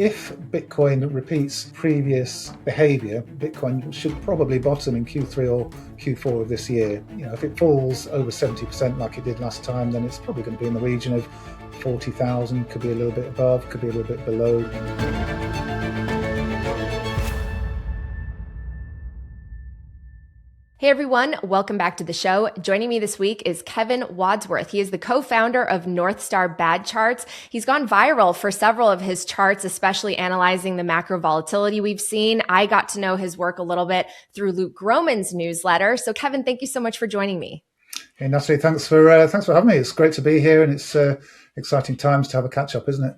if Bitcoin repeats previous behavior, Bitcoin should probably bottom in Q3 or Q4 of this year. If it falls over 70% like it did last time, then it's probably going to be in the region of 40,000, could be a little bit above, could be a little bit below. Hey everyone, welcome back to the show. Joining me this week is Kevin Wadsworth. He is the co-founder of Northstar Badcharts. He's gone viral for several of his charts, especially analyzing the macro volatility we've seen. I got to know his work a little bit through Luke Groman's newsletter. So Kevin, thank you so much for joining me. Hey Natalie, thanks for having me. It's great to be here, and it's exciting times to have a catch up, isn't it?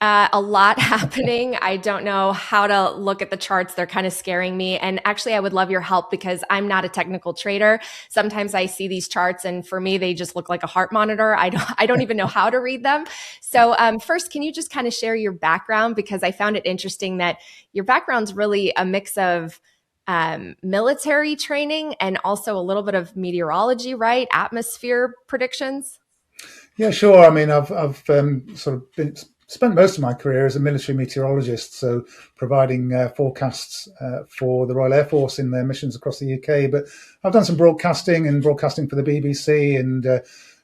A lot happening. I don't know how to look at the charts. They're kind of scaring me. And actually, I would love your help because I'm not a technical trader. Sometimes I see these charts and for me, they just look like a heart monitor. I don't even know how to read them. So first, can you just kind of share your background? Because I found it interesting that your background's really a mix of military training and also a little bit of meteorology, right? Atmosphere predictions. Yeah, sure. I mean, I've sort of spent most of my career as a military meteorologist, so providing forecasts for the Royal Air Force in their missions across the UK. But I've done some broadcasting for the BBC and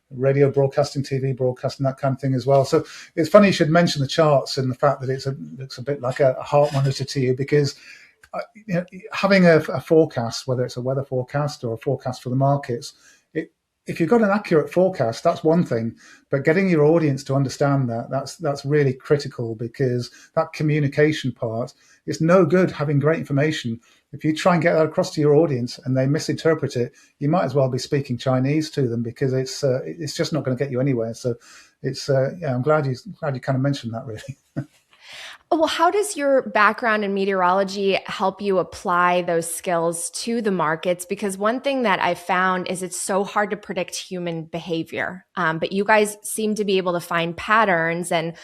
radio broadcasting, TV broadcasting, that kind of thing as well. So it's funny you should mention the charts and the fact that it looks a bit like a heart monitor to you, because having a forecast, whether it's a weather forecast or a forecast for the markets, if you've got an accurate forecast, that's one thing, but getting your audience to understand that's really critical, because that communication part, it's no good having great information. If you try and get that across to your audience and they misinterpret it, you might as well be speaking Chinese to them, because it's just not going to get you anywhere. So it's I'm glad you kind of mentioned that, really. Well, how does your background in meteorology help you apply those skills to the markets? Because one thing that I found is it's so hard to predict human behavior, but you guys seem to be able to find patterns. And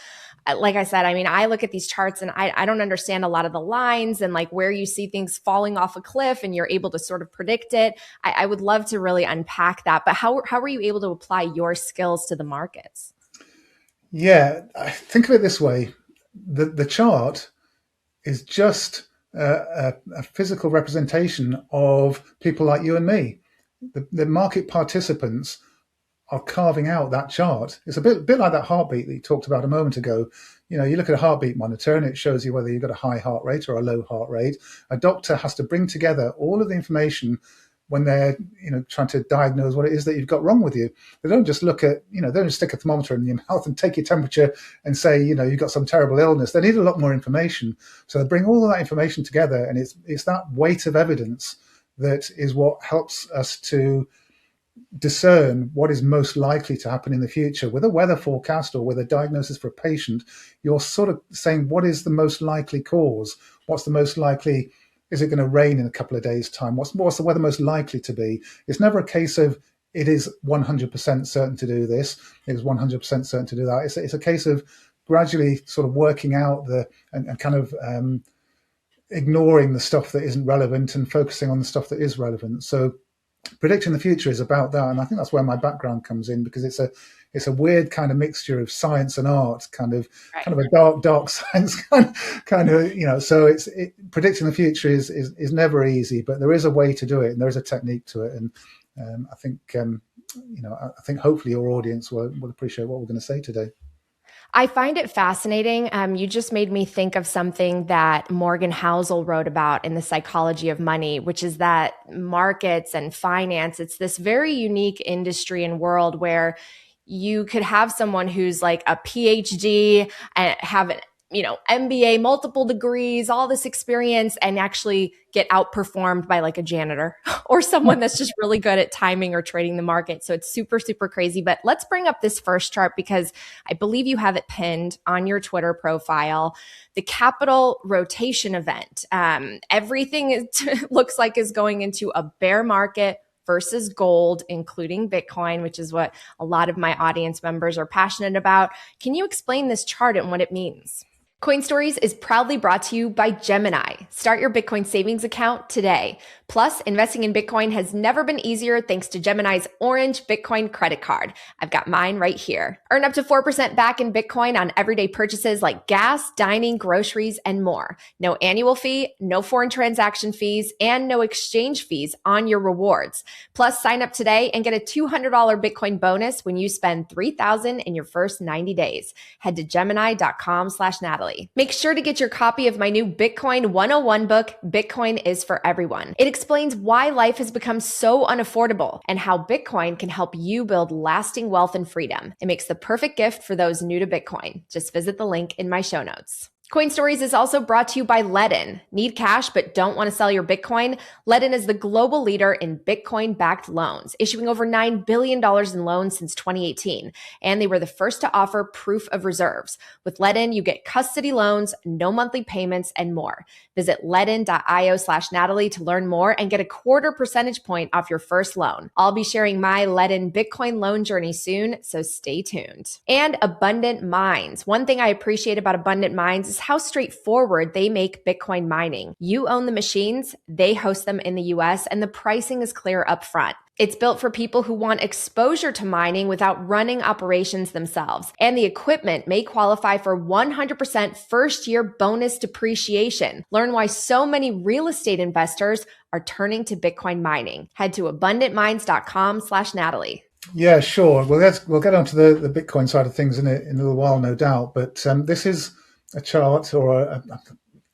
like I said, I mean, I look at these charts and I don't understand a lot of the lines and like where you see things falling off a cliff and you're able to sort of predict it. I would love to really unpack that. But how were you able to apply your skills to the markets? Yeah, I think of it this way. The chart is just a physical representation of people like you and me. The market participants are carving out that chart. It's a bit like that heartbeat that you talked about a moment ago. You look at a heartbeat monitor and it shows you whether you've got a high heart rate or a low heart rate. A doctor has to bring together all of the information when they're trying to diagnose what it is that you've got wrong with you. They don't just look at, they don't just stick a thermometer in your mouth and take your temperature and say, you've got some terrible illness. They need a lot more information. So they bring all of that information together, and it's that weight of evidence that is what helps us to discern what is most likely to happen in the future. With a weather forecast or with a diagnosis for a patient, you're sort of saying, what is the most likely cause? What's the most likely? Is it going to rain in a couple of days' time? What's the weather most likely to be? It's never a case of it is 100% certain to do this. It is 100% certain to do that. It's a case of gradually sort of working out and kind of ignoring the stuff that isn't relevant and focusing on the stuff that is relevant. So predicting the future is about that, and I think that's where my background comes in, because it's a weird kind of mixture of science and art, kind of a dark science kind of So predicting the future is never easy, but there is a way to do it, and there is a technique to it, and I think hopefully your audience will appreciate what we're going to say today. I find it fascinating. You just made me think of something that Morgan Housel wrote about in The Psychology of Money, which is that markets and finance, it's this very unique industry and world where you could have someone who's like a PhD and have an MBA, multiple degrees, all this experience, and actually get outperformed by like a janitor or someone that's just really good at timing or trading the market. So it's super, super crazy. But let's bring up this first chart, because I believe you have it pinned on your Twitter profile. The capital rotation event. Everything looks like is going into a bear market versus gold, including Bitcoin, which is what a lot of my audience members are passionate about. Can you explain this chart and what it means? Coin Stories is proudly brought to you by Gemini. Start your Bitcoin savings account today. Plus, investing in Bitcoin has never been easier thanks to Gemini's Orange Bitcoin credit card. I've got mine right here. Earn up to 4% back in Bitcoin on everyday purchases like gas, dining, groceries, and more. No annual fee, no foreign transaction fees, and no exchange fees on your rewards. Plus, sign up today and get a $200 Bitcoin bonus when you spend $3,000 in your first 90 days. Head to Gemini.com/Natalie. Make sure to get your copy of my new Bitcoin 101 book, Bitcoin is for Everyone. It explains why life has become so unaffordable and how Bitcoin can help you build lasting wealth and freedom. It makes the perfect gift for those new to Bitcoin. Just visit the link in my show notes. Coin Stories is also brought to you by Ledn. Need cash but don't want to sell your Bitcoin? Ledn is the global leader in Bitcoin-backed loans, issuing over $9 billion in loans since 2018. And they were the first to offer proof of reserves. With Ledn, you get custody loans, no monthly payments, and more. Visit ledn.io/Natalie to learn more and get a 0.25 percentage point off your first loan. I'll be sharing my Ledn Bitcoin loan journey soon, so stay tuned. And Abundant Mines. One thing I appreciate about Abundant Mines is how straightforward they make Bitcoin mining. You own the machines, they host them in the US, and the pricing is clear up front. It's built for people who want exposure to mining without running operations themselves. And the equipment may qualify for 100% first-year bonus depreciation. Learn why so many real estate investors are turning to Bitcoin mining. Head to abundantmines.com/Natalie. Yeah, sure. Well, we'll get onto the Bitcoin side of things in a little while, no doubt. But this is a chart,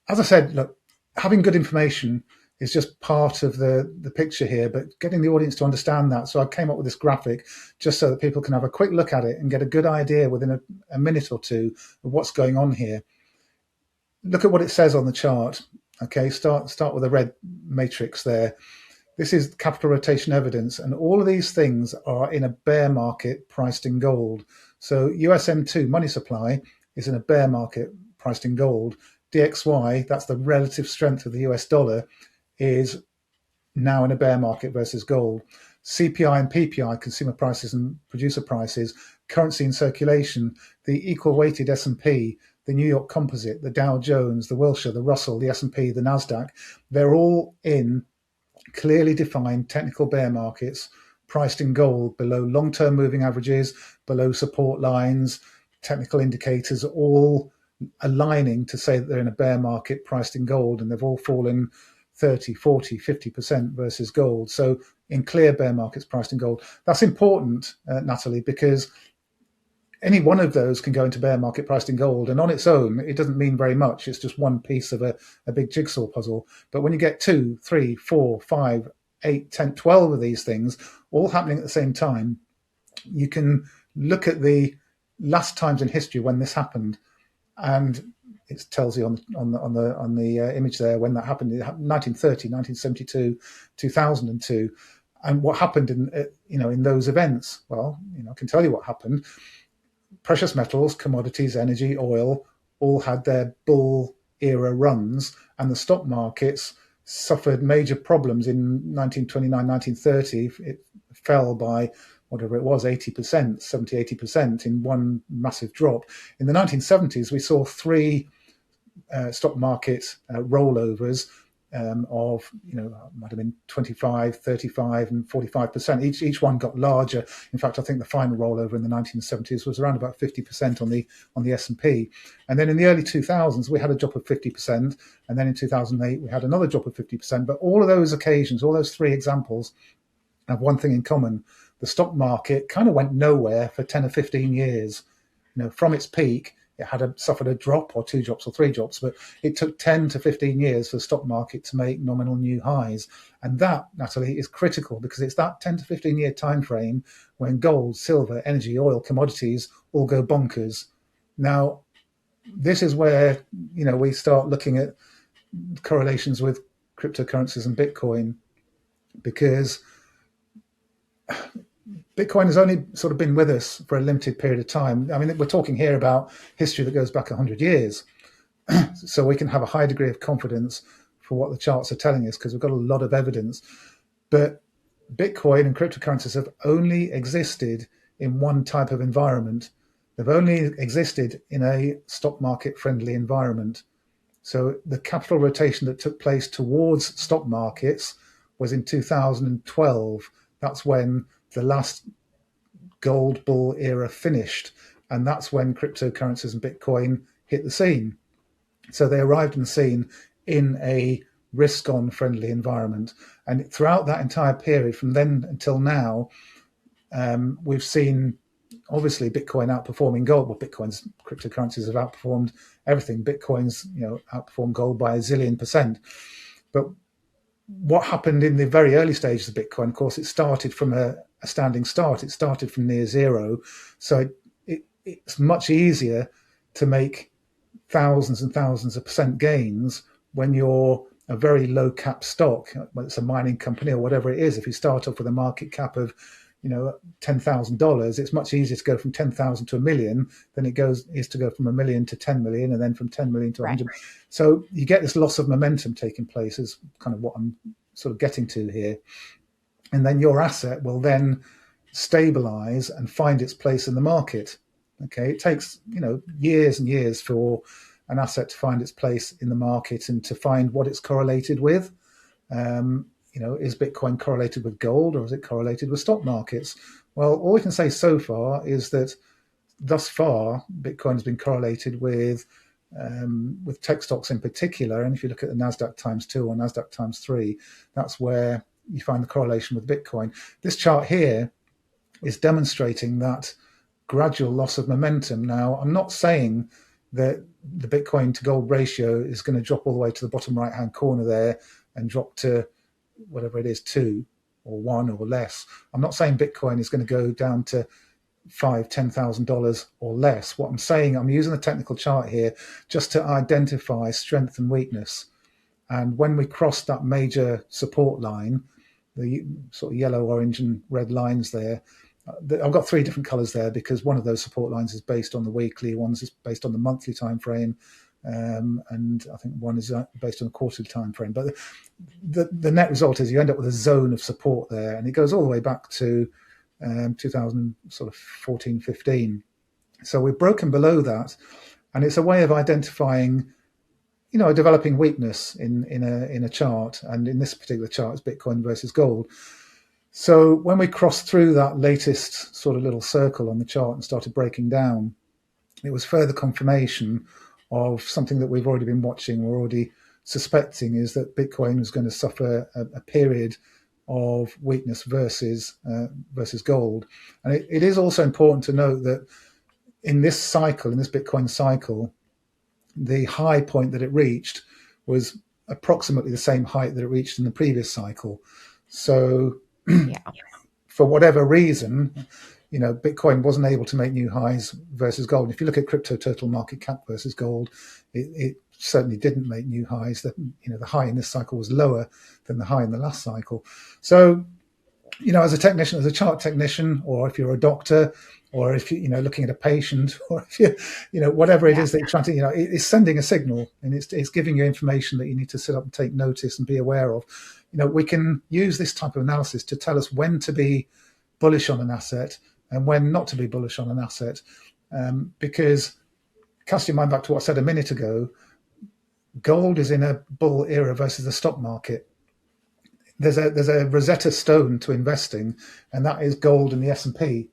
as I said, look, having good information is just part of the picture here, but getting the audience to understand that. So I came up with this graphic just so that people can have a quick look at it and get a good idea within a minute or two of what's going on here. Look at what it says on the chart. Okay, start with the red matrix there. This is capital rotation evidence, and all of these things are in a bear market priced in gold. So USM2 money supply is in a bear market priced in gold. DXY, that's the relative strength of the US dollar, is now in a bear market versus gold. CPI and PPI, consumer prices and producer prices, currency in circulation, the equal weighted S&P, the New York Composite, the Dow Jones, the Wilshire, the Russell, the S&P, the NASDAQ, they're all in clearly defined technical bear markets priced in gold below long-term moving averages, below support lines, technical indicators, all aligning to say that they're in a bear market priced in gold, and they've all fallen 30, 40, 50% versus gold. So in clear bear markets priced in gold. That's important, Natalie, because any one of those can go into bear market priced in gold, and on its own, it doesn't mean very much. It's just one piece of a big jigsaw puzzle. But when you get 2, 3, 4, 5, 8, 10, 12 of these things all happening at the same time, you can look at the last times in history when this happened, and it tells you on the image there when that happened. It happened 1930, 1972, 2002, and what happened in those events. Well, I can tell you what happened. Precious metals, commodities, energy, oil, all had their bull era runs, and the stock markets suffered major problems in 1929, 1930. It fell by whatever it was, 80%, 70, 80% in one massive drop. In the 1970s, we saw three stock market rollovers of, might have been 25, 35 and 45%. Each one got larger. In fact, I think the final rollover in the 1970s was around about 50% on the S&P. And then in the early 2000s, we had a drop of 50%. And then in 2008, we had another drop of 50%. But all of those occasions, all those three examples have one thing in common. The stock market kind of went nowhere for 10 or 15 years. From its peak, it had suffered a drop or two drops or three drops, but it took 10 to 15 years for the stock market to make nominal new highs. And that, Natalie, is critical because it's that 10 to 15 year time frame when gold, silver, energy, oil, commodities all go bonkers. Now, this is where, we start looking at correlations with cryptocurrencies and Bitcoin, because Bitcoin has only sort of been with us for a limited period of time. I mean, we're talking here about history that goes back 100 years. So we can have a high degree of confidence for what the charts are telling us because we've got a lot of evidence. But Bitcoin and cryptocurrencies have only existed in one type of environment. they've only existed in a stock market friendly environment. So the capital rotation that took place towards stock markets was in 2012. That's when the last gold bull era finished. And that's when cryptocurrencies and Bitcoin hit the scene. So they arrived in the scene in a risk-on friendly environment. And throughout that entire period, from then until now, we've seen obviously Bitcoin outperforming gold. Well, Bitcoin's cryptocurrencies have outperformed everything. Bitcoin's outperformed gold by a zillion percent. But what happened in the very early stages of Bitcoin, of course, it started from a standing start. It started from near zero. So it's much easier to make thousands and thousands of percent gains when you're a very low cap stock, whether it's a mining company or whatever it is. If you start off with a market cap of $10,000, it's much easier to go from 10,000 to a million than is to go from a million to 10 million and then from 10 million to 100. Right. So you get this loss of momentum taking place, is kind of what I'm sort of getting to here. And then your asset will then stabilize and find its place in the market. Okay, it takes years and years for an asset to find its place in the market and to find what it's correlated with. Is Bitcoin correlated with gold or is it correlated with stock markets? Well, all we can say so far is that thus far, Bitcoin has been correlated with tech stocks in particular. And if you look at the NASDAQ times 2 or NASDAQ times 3, that's where you find the correlation with Bitcoin. This chart here is demonstrating that gradual loss of momentum. Now, I'm not saying that the Bitcoin to gold ratio is going to drop all the way to the bottom right-hand corner there and drop to whatever it is, 2 or 1 or less. I'm not saying Bitcoin is going to go down to $5,000-$10,000 or less. What I'm saying, I'm using the technical chart here just to identify strength and weakness. And when we cross that major support line, the sort of yellow, orange, and red lines there, I've got 3 different colors there because one of those support lines is based on the weekly, one's is based on the monthly time frame, and I think one is based on a quarterly time frame. But the net result is you end up with a zone of support there, and it goes all the way back to 2014, 15. So we've broken below that, and it's a way of identifying, a developing weakness in a chart, and in this particular chart, it's Bitcoin versus gold. So when we crossed through that latest sort of little circle on the chart and started breaking down, it was further confirmation of something that we've already been watching, we're already suspecting, is that Bitcoin was going to suffer a period of weakness versus gold. And it is also important to note that in this cycle, in this Bitcoin cycle, the high point that it reached was approximately the same height that it reached in the previous cycle. So for whatever reason, Bitcoin wasn't able to make new highs versus gold. And if you look at crypto total market cap versus gold, it certainly didn't make new highs. That the high in this cycle was lower than the high in the last cycle. So, as a technician, as a chart technician, or if you're a doctor, or if you're looking at a patient, or if you whatever it is that you're trying to, it's sending a signal, and it's giving you information that you need to sit up and take notice and be aware of. We can use this type of analysis to tell us when to be bullish on an asset and when not to be bullish on an asset, because cast your mind back to what I said a minute ago, gold is in a bull era versus the stock market. There's a Rosetta Stone to investing, and that is gold and the S&P,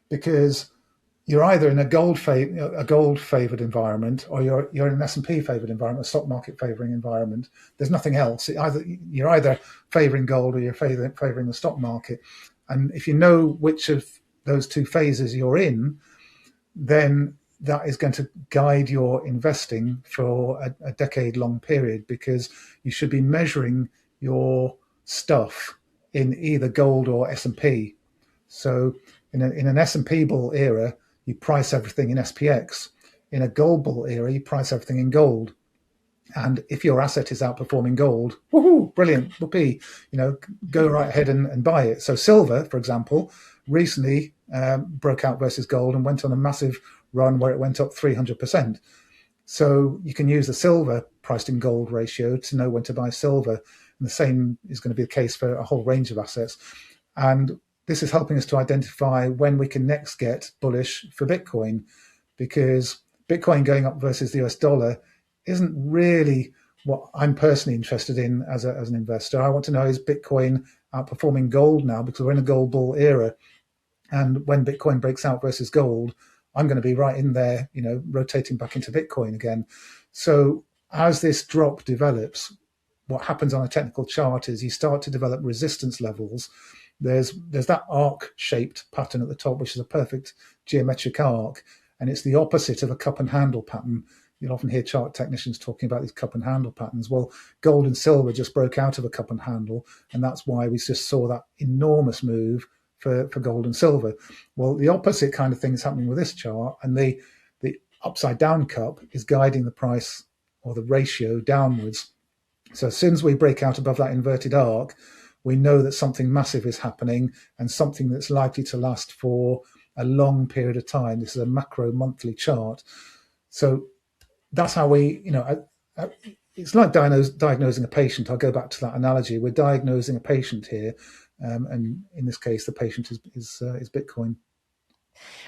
because you're either in a gold favored environment, or you're in an S&P favored environment, a stock market favoring environment. There's nothing else. You're either favoring gold or you're favoring the stock market. And if you know which of those 2 phases you're in, then that is going to guide your investing for a decade-long period, because you should be measuring your stuff in either gold or S&P. So in an S&P bull era, you price everything in SPX. In a gold bull era, you price everything in gold. And if your asset is outperforming gold, woohoo, brilliant, whoopee, go right ahead and buy it. So silver, for example, recently broke out versus gold and went on a massive run where it went up 300%. So you can use the silver priced in gold ratio to know when to buy silver. And the same is going to be the case for a whole range of assets. And this is helping us to identify when we can next get bullish for Bitcoin, because Bitcoin going up versus the US dollar isn't really what I'm personally interested in as an investor. I want to know, is Bitcoin outperforming gold now, because we're in a gold bull era. And when Bitcoin breaks out versus gold, I'm going to be right in there, rotating back into Bitcoin again. So as this drop develops, what happens on a technical chart is you start to develop resistance levels. There's that arc-shaped pattern at the top, which is a perfect geometric arc, and it's the opposite of a cup and handle pattern. You'll often hear chart technicians talking about these cup and handle patterns. Well, gold and silver just broke out of a cup and handle, and that's why we just saw that enormous move for gold and silver. Well, the opposite kind of thing is happening with this chart, and the upside down cup is guiding the price or the ratio downwards. So as soon as we break out above that inverted arc, we know that something massive is happening, and something that's likely to last for a long period of time. This is a macro monthly chart. So that's how we, it's like diagnosing a patient. I'll go back to that analogy. We're diagnosing a patient here, and in this case, the patient is Bitcoin.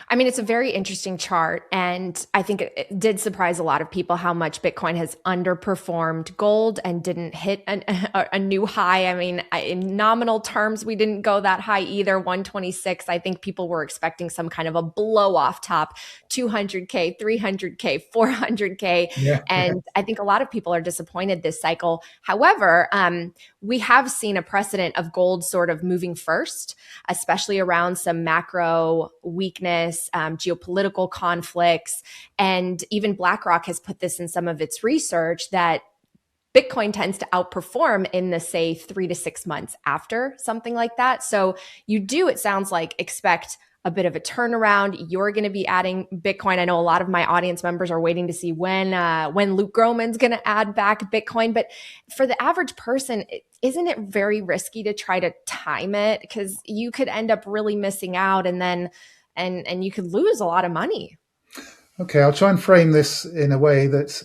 I mean, it's a very interesting chart. And I think it did surprise a lot of people how much Bitcoin has underperformed gold and didn't hit a new high. I mean, in nominal terms, we didn't go that high either. 126. I think people were expecting some kind of a blow off top, 200K, 300K, 400K. Yeah, and I think a lot of people are disappointed this cycle. However, we have seen a precedent of gold sort of moving first, especially around some macro weakness, geopolitical conflicts. And even BlackRock has put this in some of its research that Bitcoin tends to outperform in the, say, 3 to 6 months after something like that. So you do, it sounds like, expect a bit of a turnaround. You're going to be adding Bitcoin. I know a lot of my audience members are waiting to see when Luke Groman's going to add back Bitcoin. But for the average person, isn't it very risky to try to time it? Because you could end up really missing out, and then and you could lose a lot of money. Okay, I'll try and frame this in a way that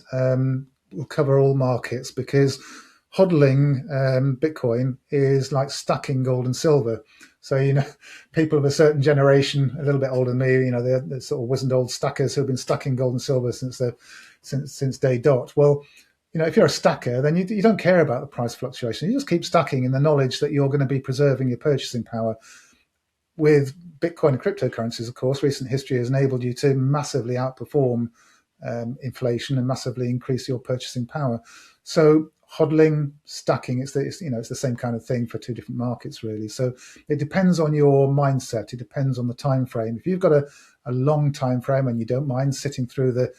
will cover all markets, because hodling Bitcoin is like stacking gold and silver. So, people of a certain generation, a little bit older than me, they're sort of wizened old stackers who've been stacking gold and silver since day dot. Well, if you're a stacker, then you don't care about the price fluctuation. You just keep stacking in the knowledge that you're going to be preserving your purchasing power. With Bitcoin and cryptocurrencies, of course, recent history has enabled you to massively outperform inflation and massively increase your purchasing power. So hodling, stacking, it's the same kind of thing for two different markets, really. So it depends on your mindset. It depends on the time frame. If you've got a long time frame and you don't mind sitting through the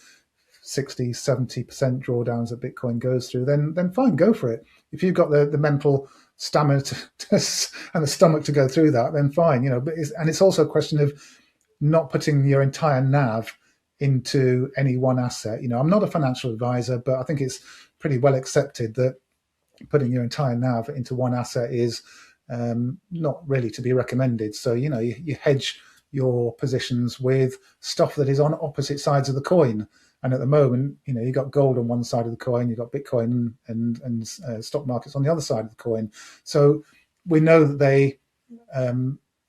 60, 70% drawdowns that Bitcoin goes through, then fine, go for it. If you've got the mental stamina and the stomach to go through that, then fine. But it's also a question of not putting your entire NAV into any one asset. I'm not a financial advisor, but I think it's pretty well accepted that putting your entire NAV into one asset is not really to be recommended. So, you hedge your positions with stuff that is on opposite sides of the coin. And at the moment, you've got gold on one side of the coin, you've got Bitcoin and stock markets on the other side of the coin. So we know that they,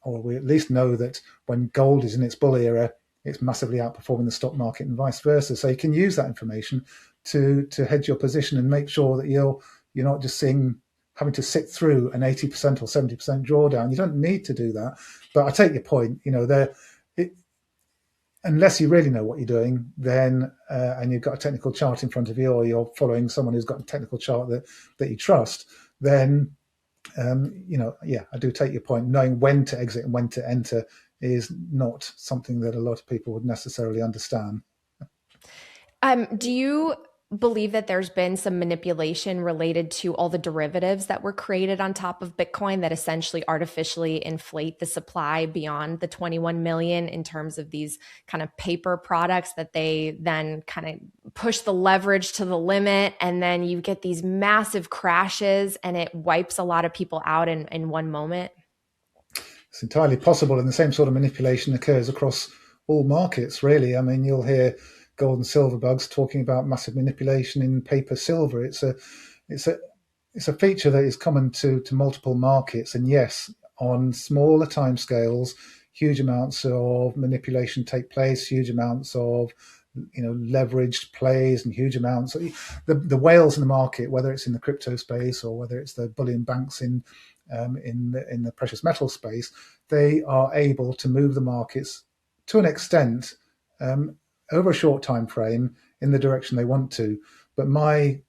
or we at least know that when gold is in its bull era, it's massively outperforming the stock market and vice versa. So you can use that information to hedge your position and make sure that you're not just having to sit through an 80% or 70% drawdown. You don't need to do that. But I take your point. Unless you really know what you're doing, then and you've got a technical chart in front of you, or you're following someone who's got a technical chart that you trust, then I do take your point. Knowing when to exit and when to enter is not something that a lot of people would necessarily understand. Do you believe that there's been some manipulation related to all the derivatives that were created on top of Bitcoin that essentially artificially inflate the supply beyond the 21 million in terms of these kind of paper products that they then kind of push the leverage to the limit, and then you get these massive crashes and it wipes a lot of people out in one moment? It's entirely possible, and the same sort of manipulation occurs across all markets, really. I mean, you'll hear gold and silver bugs talking about massive manipulation in paper silver. It's a feature that is common to multiple markets. And yes, on smaller timescales, huge amounts of manipulation take place, huge amounts of leveraged plays, and huge amounts of the whales in the market, whether it's in the crypto space or whether it's the bullion banks in the precious metal space. They are able to move the markets to an extent over a short time frame in the direction they want to. But my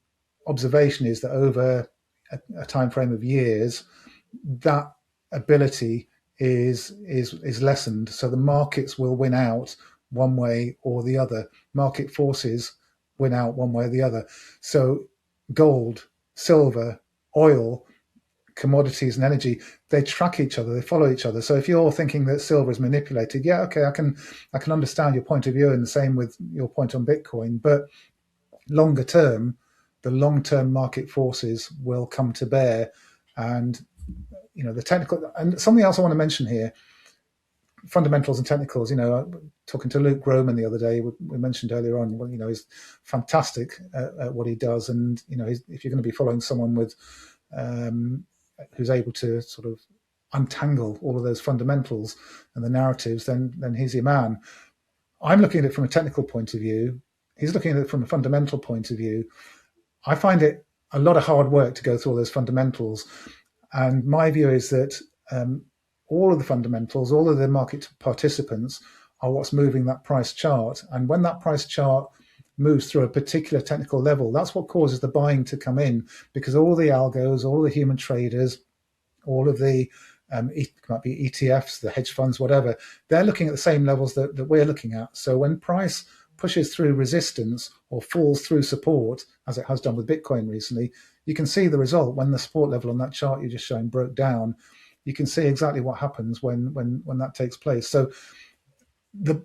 observation is that over a time frame of years, that ability is lessened. So the markets will win out one way or the other. Market forces win out one way or the other. So gold, silver, oil, commodities and energy, they track each other, they follow each other. So if you're thinking that silver is manipulated, yeah, okay, I can understand your point of view, and the same with your point on Bitcoin. But longer term, the long-term market forces will come to bear. And the technical, and something else I want to mention here, fundamentals and technicals. Talking to Luke Groman the other day, we mentioned earlier on, he's fantastic at what he does. And if you're going to be following someone with who's able to sort of untangle all of those fundamentals and the narratives, then he's your man. I'm looking at it from a technical point of view. He's looking at it from a fundamental point of view. I find it a lot of hard work to go through all those fundamentals. And my view is that all of the fundamentals, all of the market participants are what's moving that price chart. And when that price chart moves through a particular technical level, that's what causes the buying to come in, because all the algos, all the human traders, all of the it might be ETFs, the hedge funds, whatever, they're looking at the same levels that we're looking at. So when price pushes through resistance or falls through support, as it has done with Bitcoin recently, you can see the result. When the support level on that chart you're just showing broke down, you can see exactly what happens when that takes place. So the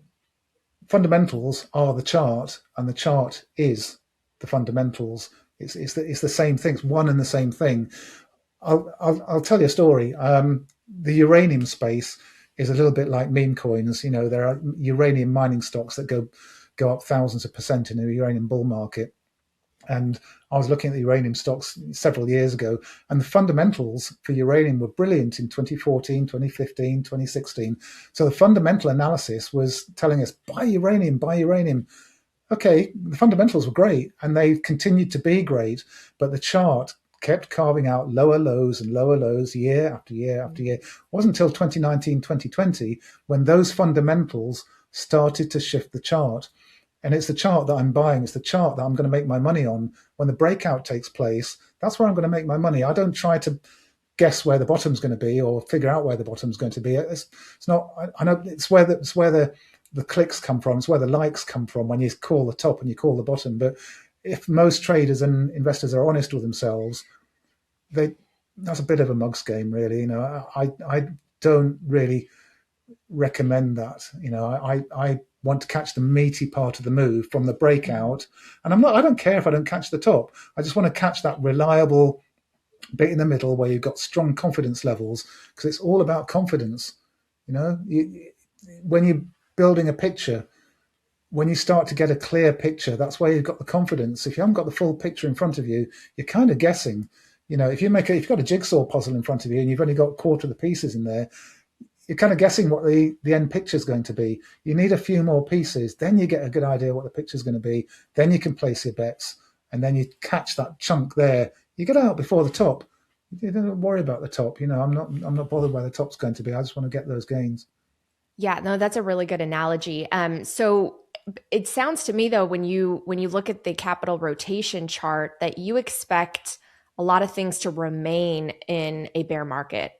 fundamentals are the chart, and the chart is the fundamentals. It's the same thing. It's one and the same thing. I'll tell you a story. The uranium space is a little bit like meme coins. There are uranium mining stocks that go up thousands of percent in a uranium bull market. And I was looking at the uranium stocks several years ago, and the fundamentals for uranium were brilliant in 2014, 2015, 2016. So the fundamental analysis was telling us, buy uranium, buy uranium. Okay, the fundamentals were great, and they continued to be great, but the chart kept carving out lower lows and lower lows year after year after year. It wasn't until 2019, 2020 when those fundamentals started to shift the chart. And it's the chart that I'm buying. It's the chart that I'm going to make my money on. When the breakout takes place, that's where I'm going to make my money. I don't try to guess where the bottom's going to be or figure out where the bottom's going to be. It's not. I know it's where the clicks come from. It's where the likes come from when you call the top and you call the bottom. But if most traders and investors are honest with themselves, that's a bit of a mug's game, really. I don't really recommend that. I want to catch the meaty part of the move from the breakout, and I don't care if I don't catch the top. I just want to catch that reliable bit in the middle where you've got strong confidence levels, because it's all about confidence. When you're building a picture, when you start to get a clear picture, that's where you've got the confidence. If you haven't got the full picture in front of you, you're kind of guessing. If you've got a jigsaw puzzle in front of you and you've only got a quarter of the pieces in there, you're kind of guessing what the end picture is going to be. You need a few more pieces, then you get a good idea what the picture is going to be. Then you can place your bets, and then you catch that chunk there. You get out before the top. You don't worry about the top. I'm not bothered where the top's going to be. I just want to get those gains. Yeah, no, that's a really good analogy. So it sounds to me, though, when you look at the capital rotation chart, that you expect a lot of things to remain in a bear market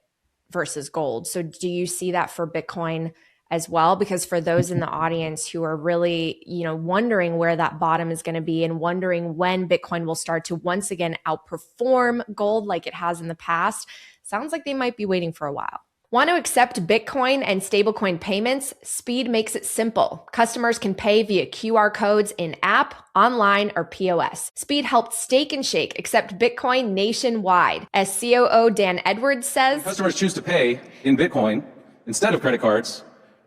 versus gold. So do you see that for Bitcoin as well? Because for those in the audience who are really, wondering where that bottom is going to be and wondering when Bitcoin will start to once again outperform gold like it has in the past, sounds like they might be waiting for a while. Want to accept Bitcoin and stablecoin payments? Speed makes it simple. Customers can pay via QR codes in app, online, or POS. Speed helped Steak and Shake accept Bitcoin nationwide. As COO Dan Edwards says, customers choose to pay in Bitcoin instead of credit cards.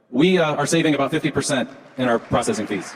We are saving about 50% in our processing fees.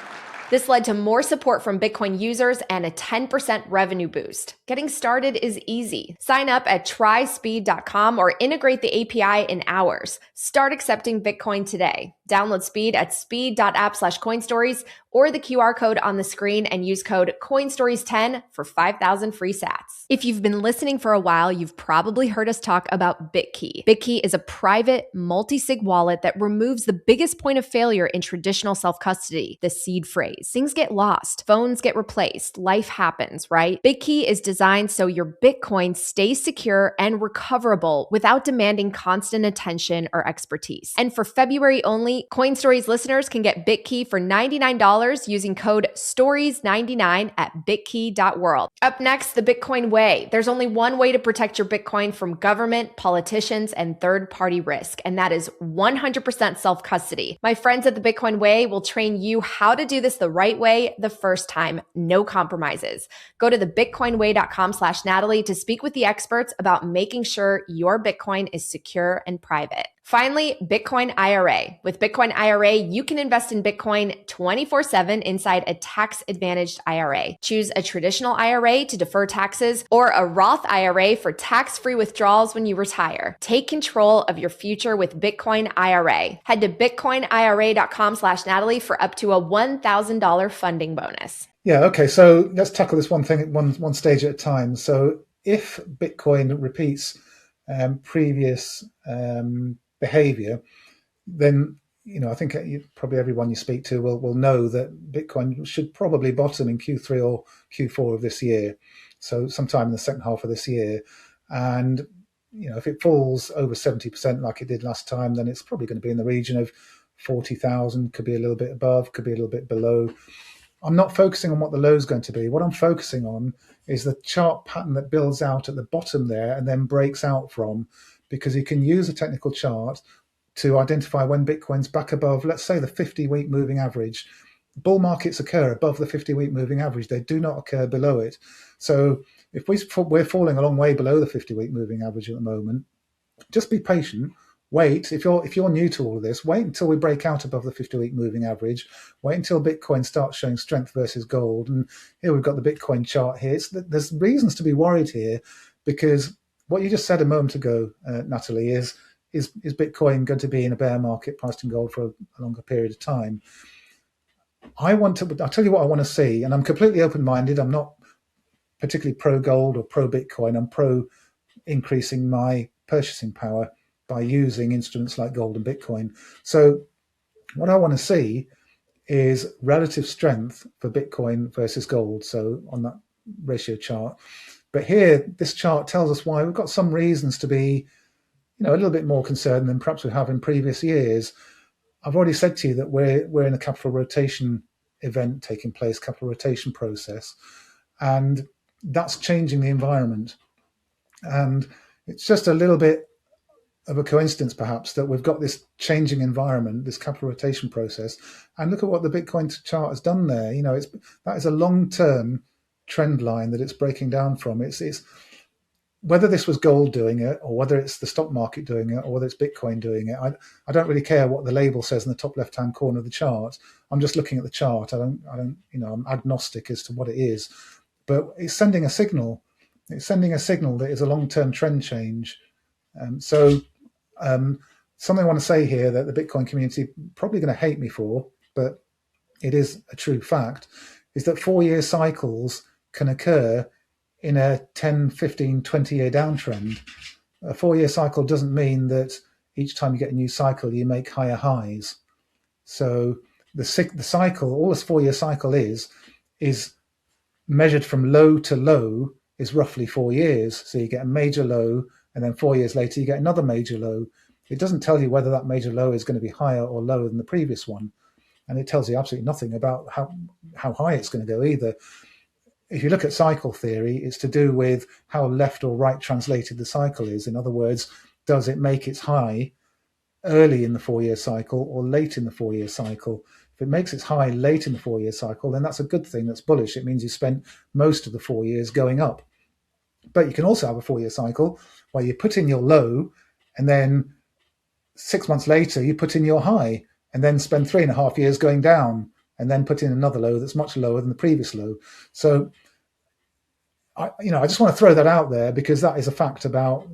This led to more support from Bitcoin users and a 10% revenue boost. Getting started is easy. Sign up at tryspeed.com or integrate the API in hours. Start accepting Bitcoin today. Download Speed at speed.app/coinstories or the QR code on the screen and use code CoinStories10 for 5,000 free sats. If you've been listening for a while, you've probably heard us talk about Bitkey. Bitkey is a private multi-sig wallet that removes the biggest point of failure in traditional self-custody, the seed phrase. Things get lost, phones get replaced, life happens, right? Bitkey is designed so your Bitcoin stays secure and recoverable without demanding constant attention or expertise. And for February only, CoinStories listeners can get Bitkey for $99 using code STORIES99 at bitkey.world. Up next, the Bitcoin way. There's only one way to protect your Bitcoin from government, politicians, and third-party risk, and that is 100% self-custody. My friends at the Bitcoin way will train you how to do this the right way the first time, no compromises. Go to thebitcoinway.com/Natalie to speak with the experts about making sure your Bitcoin is secure and private. Finally, BitcoinIRA. With BitcoinIRA, you can invest in Bitcoin 24/7 inside a tax-advantaged IRA. Choose a traditional IRA to defer taxes or a Roth IRA for tax-free withdrawals when you retire. Take control of your future with BitcoinIRA. Head to bitcoinira.com/Natalie for up to a $1,000 funding bonus. Yeah, okay, so let's tackle this one thing one stage at a time. So if Bitcoin repeats previous behavior, then I think probably everyone you speak to will know that Bitcoin should probably bottom in Q3 or Q4 of this year, so sometime in the second half of this year. And if it falls over 70% like it did last time, then it's probably going to be in the region of 40,000, could be a little bit above, could be a little bit below. I'm not focusing on what the low is going to be. What I'm focusing on is the chart pattern that builds out at the bottom there and then breaks out from, because you can use a technical chart to identify when Bitcoin's back above, let's say, the 50-week moving average. Bull markets occur above the 50-week moving average. They do not occur below it. So if we're falling a long way below the 50-week moving average at the moment, just be patient. Wait, if you're new to all of this, wait until we break out above the 50-week moving average. Wait until Bitcoin starts showing strength versus gold. And here we've got the Bitcoin chart here. There's reasons to be worried here, because what you just said a moment ago, Natalie, is Bitcoin going to be in a bear market priced in gold for a longer period of time? I'll tell you what I want to see, and I'm completely open-minded. I'm not particularly pro-gold or pro-Bitcoin. I'm pro-increasing my purchasing power by using instruments like gold and Bitcoin. So what I want to see is relative strength for Bitcoin versus gold, so on that ratio chart. But here, this chart tells us why we've got some reasons to be a little bit more concerned than perhaps we have in previous years. I've already said to you that we're in a capital rotation event taking place, capital rotation process, and that's changing the environment. And it's just a little bit of a coincidence, perhaps, that we've got this changing environment, this capital rotation process, and look at what the Bitcoin chart has done there. That is a long-term trend line that it's breaking down from. It's whether this was gold doing it, or whether it's the stock market doing it, or whether it's Bitcoin doing it. I don't really care what the label says in the top left-hand corner of the chart. I'm just looking at the chart. I'm agnostic as to what it is, but it's sending a signal. It's sending a signal that is a long-term trend change. Something I want to say here that the Bitcoin community probably going to hate me for, but it is a true fact, is that 4-year cycles can occur in a 10, 15, 20-year downtrend. A 4-year cycle doesn't mean that each time you get a new cycle, you make higher highs. So the cycle, all this 4-year cycle is measured from low to low is roughly 4 years. So you get a major low, and then 4 years later, you get another major low. It doesn't tell you whether that major low is going to be higher or lower than the previous one. And it tells you absolutely nothing about how high it's going to go either. If you look at cycle theory, it's to do with how left or right translated the cycle is. In other words, does it make its high early in the 4-year cycle or late in the 4-year cycle? If it makes its high late in the 4-year cycle, then that's a good thing. That's bullish. It means you spent most of the 4 years going up. But you can also have a 4-year cycle where you put in your low, and then 6 months later you put in your high, and then spend 3.5 years going down. and then put in another low that's much lower than the previous low. So I just want to throw that out there because that is a fact about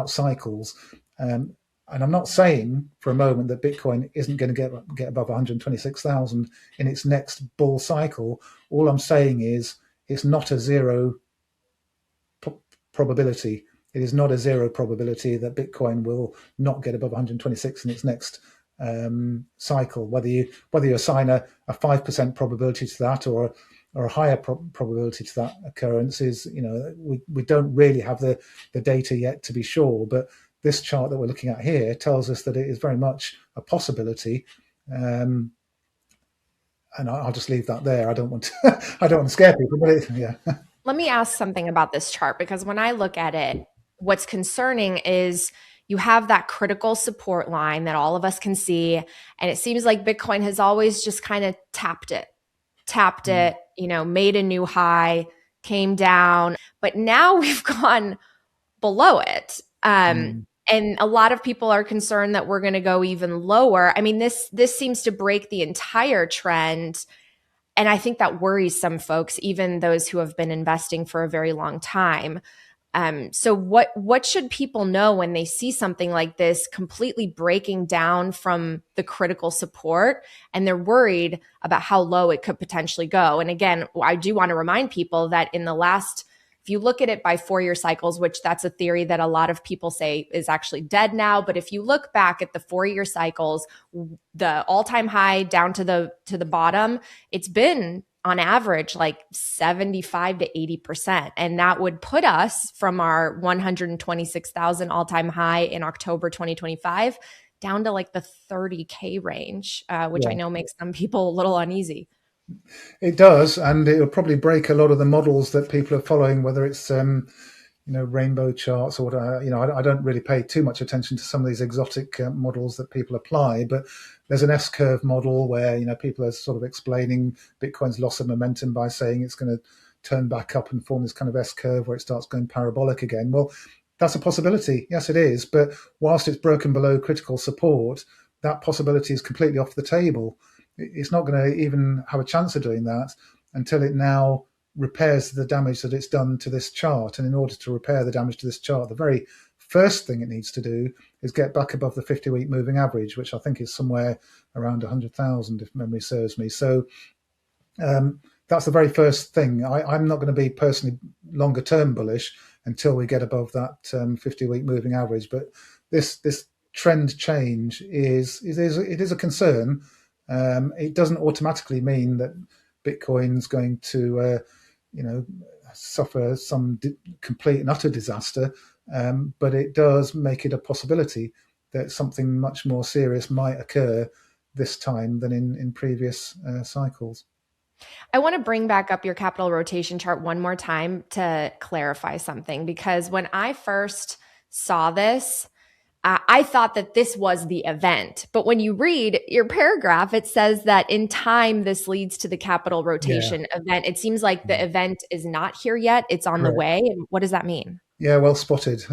cycles. And I'm not saying for a moment that Bitcoin isn't going to get above 126,000 in its next bull cycle. All I'm saying is it's not a zero probability. It is not a zero probability that Bitcoin will not get above 126 in its next cycle. Whether you assign a 5% probability to that or a higher probability to that occurrence is, we don't really have the data yet to be sure. But this chart that we're looking at here tells us that it is very much a possibility. And I'll just leave that there. I don't want to scare people, but yeah. Let me ask something about this chart, because when I look at it, what's concerning is you have that critical support line that all of us can see. And it seems like Bitcoin has always just kind of tapped it, made a new high, came down, but now we've gone below it. And a lot of people are concerned that we're going to go even lower. I mean, this seems to break the entire trend. And I think that worries some folks, even those who have been investing for a very long time. So what should people know when they see something like this completely breaking down from the critical support and they're worried about how low it could potentially go? And again, I do want to remind people that in the last, if you look at it by 4-year cycles, which that's a theory that a lot of people say is actually dead now, but if you look back at the 4-year cycles, the all-time high down to the bottom, it's been on average like 75 to 80%. And that would put us from our 126,000 all-time high in October 2025 down to like the 30K range, which I know makes some people a little uneasy. It does, and it'll probably break a lot of the models that people are following, whether it's rainbow charts or what. I don't really pay too much attention to some of these exotic models that people apply, but there's an S-curve model where people are sort of explaining Bitcoin's loss of momentum by saying it's going to turn back up and form this kind of S-curve where it starts going parabolic again. Well, that's a possibility. Yes, it is. But whilst it's broken below critical support, that possibility is completely off the table. It's not going to even have a chance of doing that until it now repairs the damage that it's done to this chart. And in order to repair the damage to this chart, the very first thing it needs to do is get back above the 50-week moving average, which I think is somewhere around 100,000, if memory serves me. So that's the very first thing. I'm not going to be personally longer term bullish until we get above that 50-week moving average. But this trend change is a concern. It doesn't automatically mean that Bitcoin's going to, suffer some complete and utter disaster, but it does make it a possibility that something much more serious might occur this time than in previous cycles. I want to bring back up your capital rotation chart one more time to clarify something, because when I first saw this, I thought that this was the event. But when you read your paragraph, it says that in time, this leads to the capital rotation event. It seems like the event is not here yet. It's on the way. And what does that mean? Yeah, well spotted.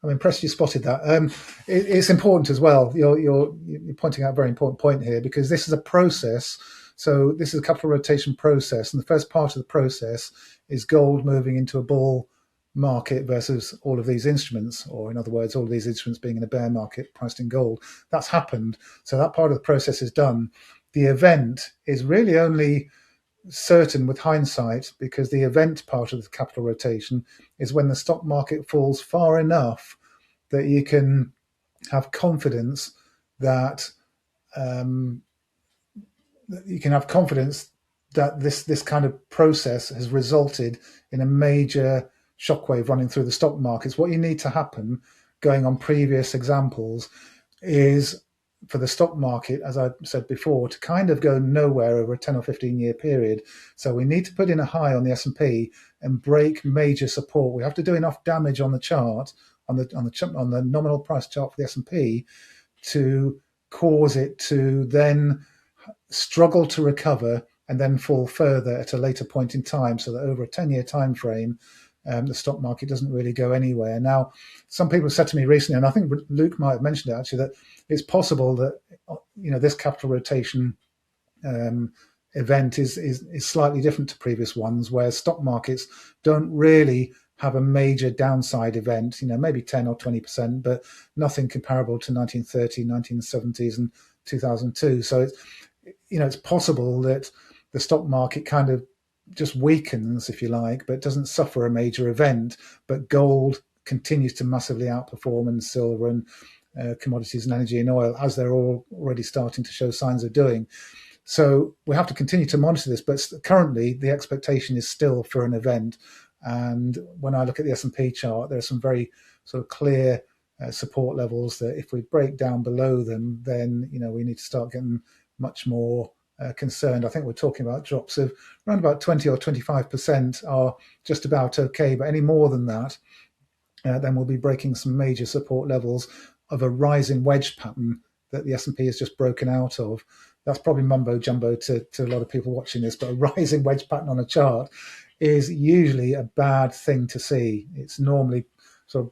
I'm impressed you spotted that. It's important as well. You're pointing out a very important point here, because this is a process. So this is a capital rotation process. And the first part of the process is gold moving into a bull market versus all of these instruments, or in other words, all of these instruments being in a bear market priced in gold. That's happened. So that part of the process is done. The event is really only certain with hindsight, because the event part of the capital rotation is when the stock market falls far enough that you can have confidence that this kind of process has resulted in a major shockwave running through the stock markets. What you need to happen, going on previous examples, is for the stock market, as I said before, to kind of go nowhere over a 10 or 15-year period. So we need to put in a high on the S&P and break major support. We have to do enough damage on the chart, on the nominal price chart for the S&P, to cause it to then struggle to recover and then fall further at a later point in time, so that over a 10-year time frame, the stock market doesn't really go anywhere. Now, some people have said to me recently, and I think Luke might have mentioned it actually, that it's possible that this capital rotation event is slightly different to previous ones, where stock markets don't really have a major downside event, maybe 10 or 20%, but nothing comparable to 1930, 1970s, and 2002. So it's possible that the stock market kind of just weakens, if you like, but doesn't suffer a major event. But gold continues to massively outperform, and silver and commodities and energy and oil, as they're all already starting to show signs of doing. So we have to continue to monitor this, but currently the expectation is still for an event. And when I look at the S&P chart, there are some very sort of clear support levels that if we break down below them, then we need to start getting much more concerned. I think we're talking about drops of around about 20 or 25% are just about okay, but any more than that, then we'll be breaking some major support levels of a rising wedge pattern that the S&P has just broken out of. That's probably mumbo jumbo to a lot of people watching this, but a rising wedge pattern on a chart is usually a bad thing to see. It's normally sort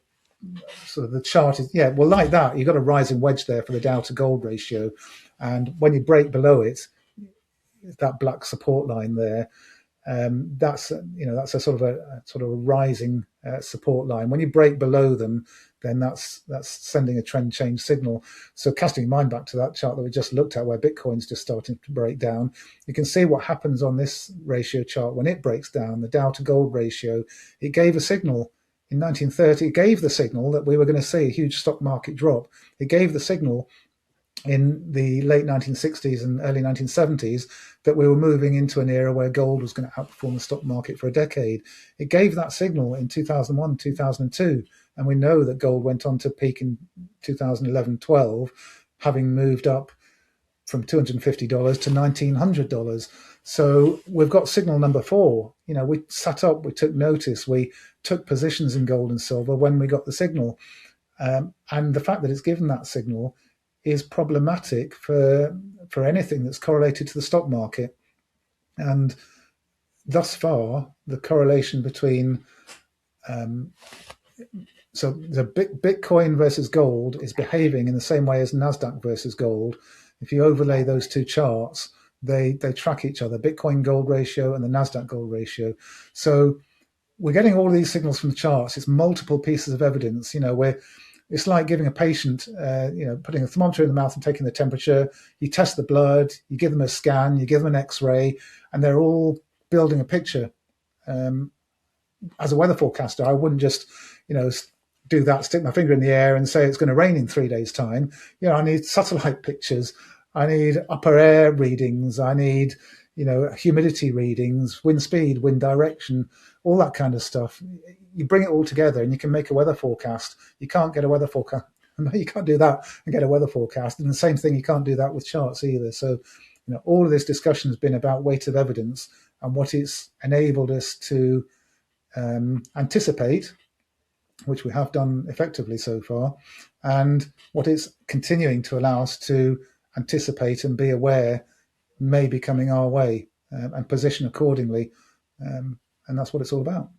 of the chart is, like that. You've got a rising wedge there for the Dow to gold ratio. And when you break below it, that black support line there, that's a sort of a rising support line. When you break below them, then that's sending a trend change signal. So casting your mind back to that chart that we just looked at, where Bitcoin's just starting to break down, you can see what happens on this ratio chart when it breaks down. The Dow to gold ratio, it gave a signal in 1930. It gave the signal that we were going to see a huge stock market drop. It gave the signal in the late 1960s and early 1970s that we were moving into an era where gold was going to outperform the stock market for a decade. It gave that signal in 2001, 2002, and we know that gold went on to peak in 2011-12, having moved up from $250 to $1,900. So we've got signal number 4. We sat up, we took notice, we took positions in gold and silver when we got the signal. And the fact that it's given that signal is problematic for anything that's correlated to the stock market. And thus far, the correlation between so the Bitcoin versus gold is behaving in the same way as NASDAQ versus gold. If you overlay those two charts, they track each other, Bitcoin gold ratio and the NASDAQ gold ratio. So we're getting all of these signals from the charts. It's multiple pieces of evidence, where it's like giving a patient, putting a thermometer in the mouth and taking the temperature. You test the blood, you give them a scan, you give them an X-ray, and they're all building a picture. As a weather forecaster, I wouldn't just, do that, stick my finger in the air and say it's going to rain in 3 days' time. I need satellite pictures. I need upper air readings. I need, humidity readings, wind speed, wind direction, all that kind of stuff. You bring it all together and you can make a weather forecast. You can't get a weather forecast. No, you can't do that and get a weather forecast. And the same thing, you can't do that with charts either. So, all of this discussion has been about weight of evidence and what it's enabled us to anticipate, which we have done effectively so far, and what it's continuing to allow us to anticipate and be aware may be coming our way, and position accordingly. And that's what it's all about.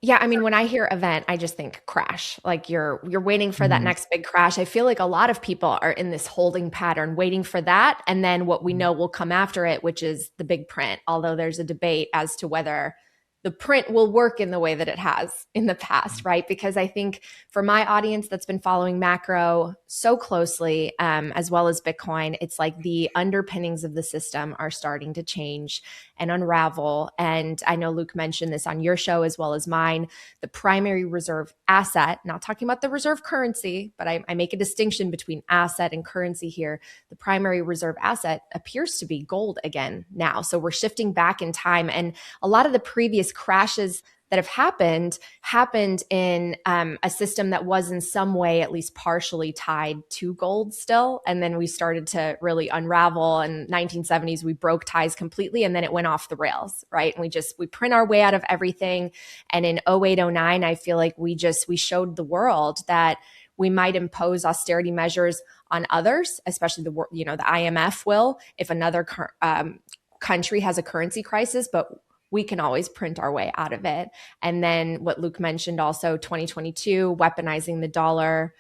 Yeah, I mean, when I hear event, I just think crash. Like you're waiting for that next big crash. I feel like a lot of people are in this holding pattern, waiting for that, and then what we know will come after it, which is the big print. Although there's a debate as to whether the print will work in the way that it has in the past, right? Because I think for my audience that's been following macro so closely, as well as Bitcoin, it's like the underpinnings of the system are starting to change and unravel. And I know Luke mentioned this on your show as well as mine, the primary reserve asset, not talking about the reserve currency, but I make a distinction between asset and currency here. The primary reserve asset appears to be gold again now. So we're shifting back in time. And a lot of the previous crashes that have happened in a system that was in some way at least partially tied to gold still. And then we started to really unravel. In 1970s, we broke ties completely, and then it went off the rails, right? And we print our way out of everything. And in 08, 09, I feel like we showed the world that we might impose austerity measures on others, especially the IMF will, if another country has a currency crisis, but we can always print our way out of it. And then what Luke mentioned also, 2022, weaponizing the dollar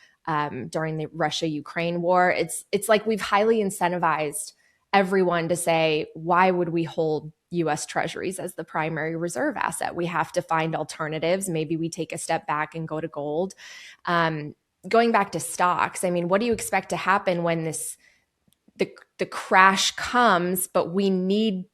during the Russia-Ukraine war. It's like we've highly incentivized everyone to say, why would we hold US treasuries as the primary reserve asset? We have to find alternatives. Maybe we take a step back and go to gold. Going back to stocks, I mean, what do you expect to happen when the crash comes, but we need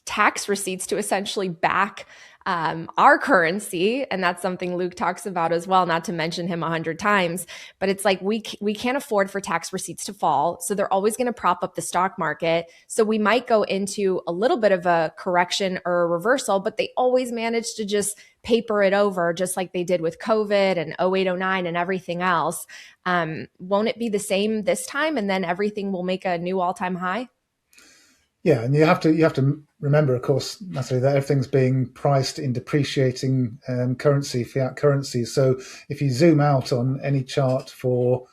tax receipts to essentially back our currency? And that's something Luke talks about as well, not to mention him 100 times. But it's like we can't afford for tax receipts to fall. So they're always going to prop up the stock market. So we might go into a little bit of a correction or a reversal, but they always manage to just paper it over, just like they did with COVID and 08, 09 and everything else. Won't it be the same this time? And then everything will make a new all-time high? Yeah, and you have to remember, of course, Natalie, that everything's being priced in depreciating currency, fiat currency. So if you zoom out on any chart for,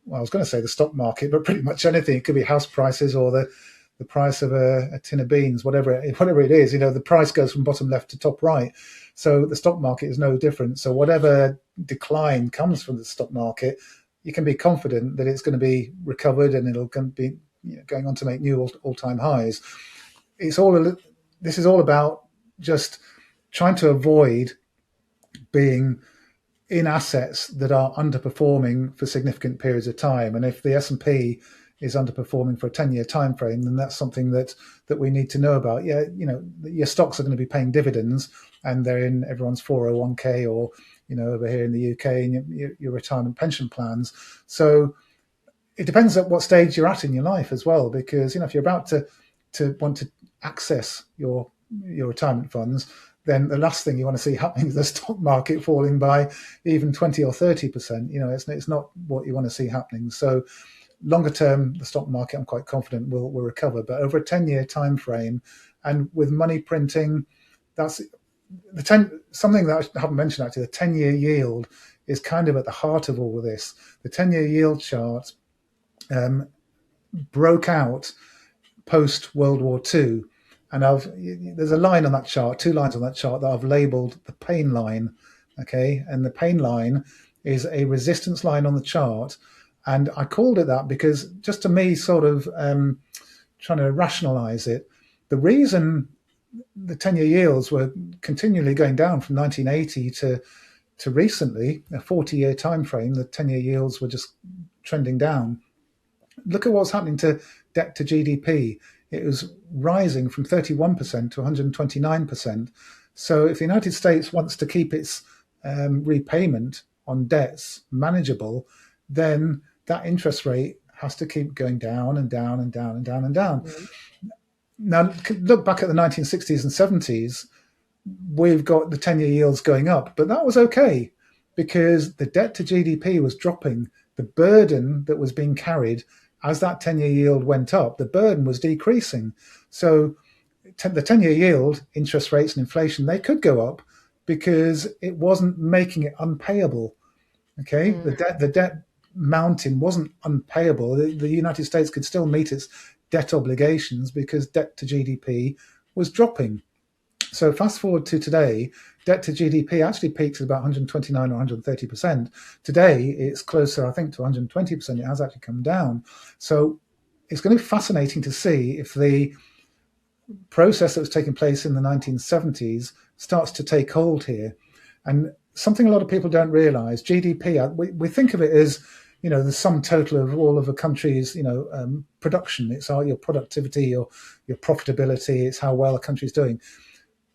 well, I was going to say the stock market, but pretty much anything, it could be house prices or the price of a tin of beans, whatever it is, the price goes from bottom left to top right. So the stock market is no different. So whatever decline comes from the stock market, you can be confident that it's going to be recovered and it'll be going on to make new all-time highs. This is all about just trying to avoid being in assets that are underperforming for significant periods of time. And if the S&P is underperforming for a 10-year time frame, then that's something that we need to know about. Yeah, your stocks are going to be paying dividends, and they're in everyone's 401k or over here in the UK in your retirement pension plans. So it depends at what stage you're at in your life as well, because if you're about to want to access your retirement funds, then the last thing you want to see happening is the stock market falling by even 20 or 30%. It's not what you want to see happening. So longer term, the stock market, I'm quite confident will recover, but over a 10-year time frame, and with money printing, that's something that I haven't mentioned actually. The 10-year yield is kind of at the heart of all of this. The 10-year yield chart broke out post World War II, and there's a line on that chart, 2 lines on that chart that I've labelled the pain line. Okay, and the pain line is a resistance line on the chart, and I called it that because just to me, sort of trying to rationalise it, the reason the 10-year yields were continually going down from 1980 to recently, a 40-year time frame, the 10-year yields were just trending down. Look at what's happening to debt to GDP. It was rising from 31% to 129%. So if the United States wants to keep its repayment on debts manageable, then that interest rate has to keep going down and down and down and down and down. Mm-hmm. Now, look back at the 1960s and 70s, we've got the 10-year yields going up, but that was okay because the debt to GDP was dropping. The burden that was being carried as that 10-year yield went up, the burden was decreasing. So the 10-year yield, interest rates and inflation, they could go up because it wasn't making it unpayable. Okay, the debt mountain wasn't unpayable. The United States could still meet its debt obligations because debt to GDP was dropping. So fast forward to today, debt to GDP actually peaks at about 129 or 130%. Today, it's closer, I think, to 120%. It has actually come down. So it's going to be fascinating to see if the process that was taking place in the 1970s starts to take hold here. And something a lot of people don't realize, GDP, we think of it as, the sum total of all of a country's, production. It's your productivity, your profitability. It's how well a country's doing.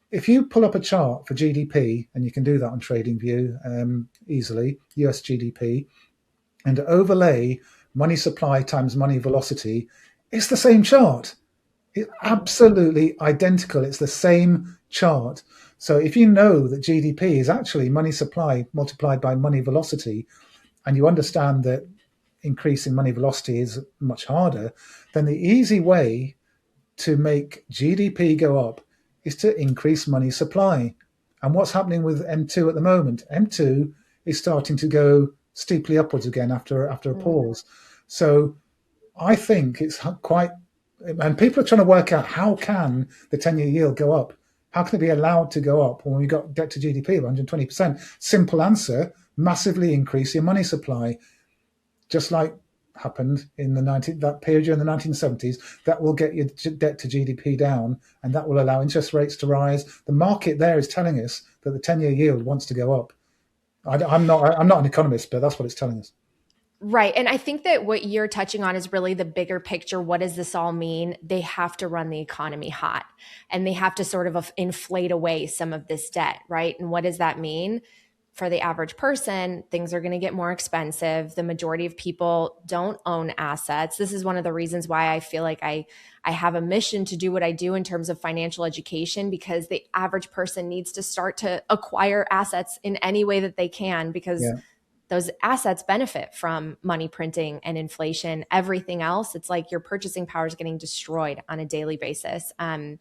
If you pull up a chart for GDP, and you can do that on TradingView easily, US GDP, and overlay money supply times money velocity, it's the same chart. It's absolutely identical. It's the same chart. So if you know that GDP is actually money supply multiplied by money velocity, and you understand that increasing money velocity is much harder, then the easy way to make GDP go up is to increase money supply. And what's happening with M2 at the moment? M2 is starting to go steeply upwards again after a pause. So I think it's quite, and people are trying to work out how can the 10-year yield go up? How can it be allowed to go up when we've got debt to GDP of 120%? Simple answer, massively increase your money supply, just like happened in that period during the 1970s. That will get your debt to GDP down, and that will allow interest rates to rise. The market there is telling us that the 10-year yield wants to go up. I'm not an economist, but that's what it's telling us. Right. And I think that what you're touching on is really the bigger picture. What does this all mean? They have to run the economy hot, and they have to sort of inflate away some of this debt, right? And what does that mean? For the average person, things are going to get more expensive. The majority of people don't own assets. This is one of the reasons why I feel like I have a mission to do what I do in terms of financial education, because the average person needs to start to acquire assets in any way that they can, because those assets benefit from money printing and inflation. Everything else, it's like your purchasing power is getting destroyed on a daily basis. And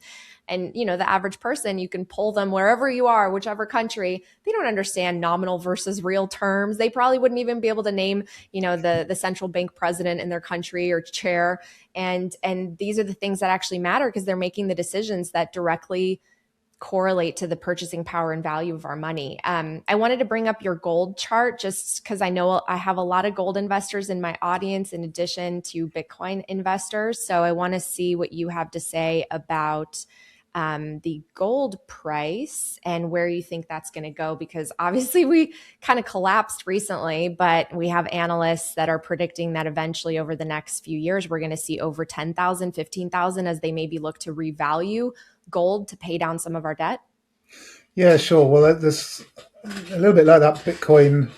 the average person, you can pull them wherever you are, whichever country, they don't understand nominal versus real terms. They probably wouldn't even be able to name, the central bank president in their country or chair. And these are the things that actually matter, because they're making the decisions that directly correlate to the purchasing power and value of our money. I wanted to bring up your gold chart just because I know I have a lot of gold investors in my audience in addition to Bitcoin investors. So I want to see what you have to say about the gold price and where you think that's going to go, because obviously we kind of collapsed recently, but we have analysts that are predicting that eventually over the next few years, we're going to see over 10,000, 15,000 as they maybe look to revalue gold to pay down some of our debt? Yeah, sure. Well, there's a little bit like that Bitcoin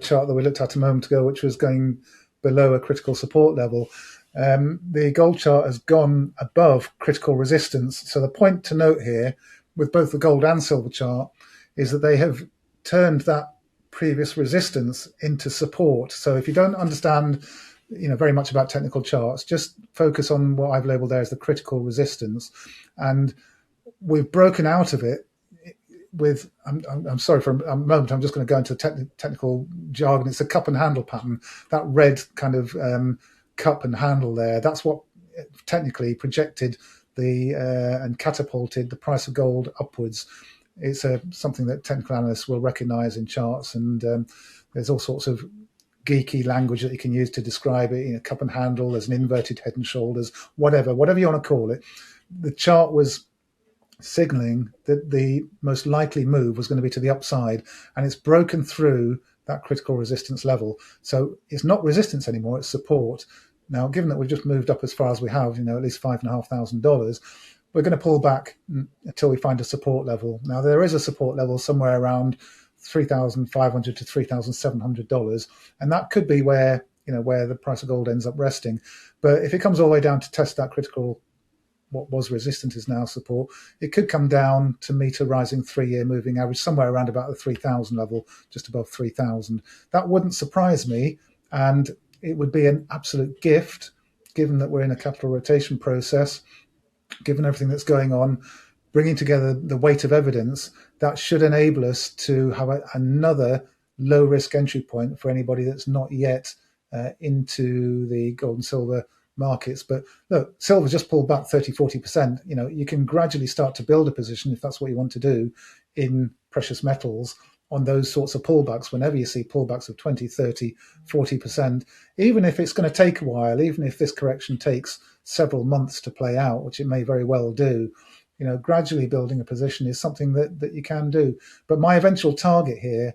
chart that we looked at a moment ago, which was going below a critical support level. The gold chart has gone above critical resistance. So the point to note here with both the gold and silver chart is that they have turned that previous resistance into support. So if you don't understand very much about technical charts, just focus on what I've labeled there as the critical resistance. And we've broken out of it with, I'm sorry for a moment, I'm just going to go into technical jargon. It's a cup and handle pattern, that red kind of cup and handle there. That's what technically projected and catapulted the price of gold upwards. It's something that technical analysts will recognize in charts, and there's all sorts of geeky language that you can use to describe it. Cup and handle, there's an inverted head and shoulders, whatever you want to call it. The chart was signaling that the most likely move was going to be to the upside, and it's broken through that critical resistance level. So it's not resistance anymore, it's support. Now, given that we've just moved up as far as we have, at least $5,500, we're going to pull back until we find a support level. Now, there is a support level somewhere around $3,500 to $3,700, and that could be where the price of gold ends up resting. But if it comes all the way down to test that critical, what was resistance is now support, it could come down to meet a rising 3-year moving average somewhere around about the 3,000 level, just above 3,000. That wouldn't surprise me, and it would be an absolute gift, given that we're in a capital rotation process, given everything that's going on, bringing together the weight of evidence that should enable us to have another low-risk entry point for anybody that's not yet into the gold and silver markets. But look, silver just pulled back 30-40%. You can gradually start to build a position, if that's what you want to do, in precious metals on those sorts of pullbacks. Whenever you see pullbacks of 20, 30, 40%, even if it's going to take a while, even if this correction takes several months to play out, which it may very well do, gradually building a position is something that you can do. But my eventual target here,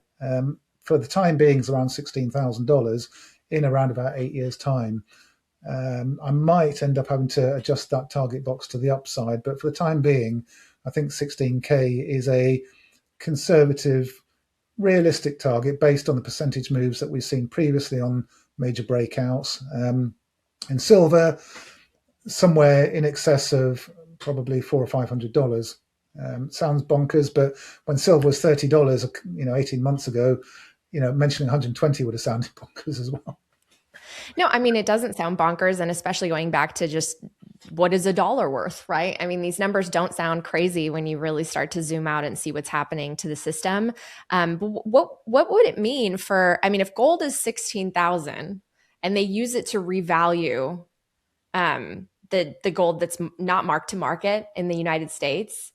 for the time being, is around $16,000 in around about 8 years' time. I might end up having to adjust that target box to the upside, but for the time being, I think 16K is a conservative, realistic target based on the percentage moves that we've seen previously on major breakouts. In silver, somewhere in excess of probably $400 or $500. Sounds bonkers, but when silver was $30, 18 months ago, mentioning 120 would have sounded bonkers as well. No, I mean, it doesn't sound bonkers. And especially going back to just what is a dollar worth, right? I mean, these numbers don't sound crazy when you really start to zoom out and see what's happening to the system. But what would it mean if gold is 16,000 and they use it to revalue the gold that's not marked to market in the United States,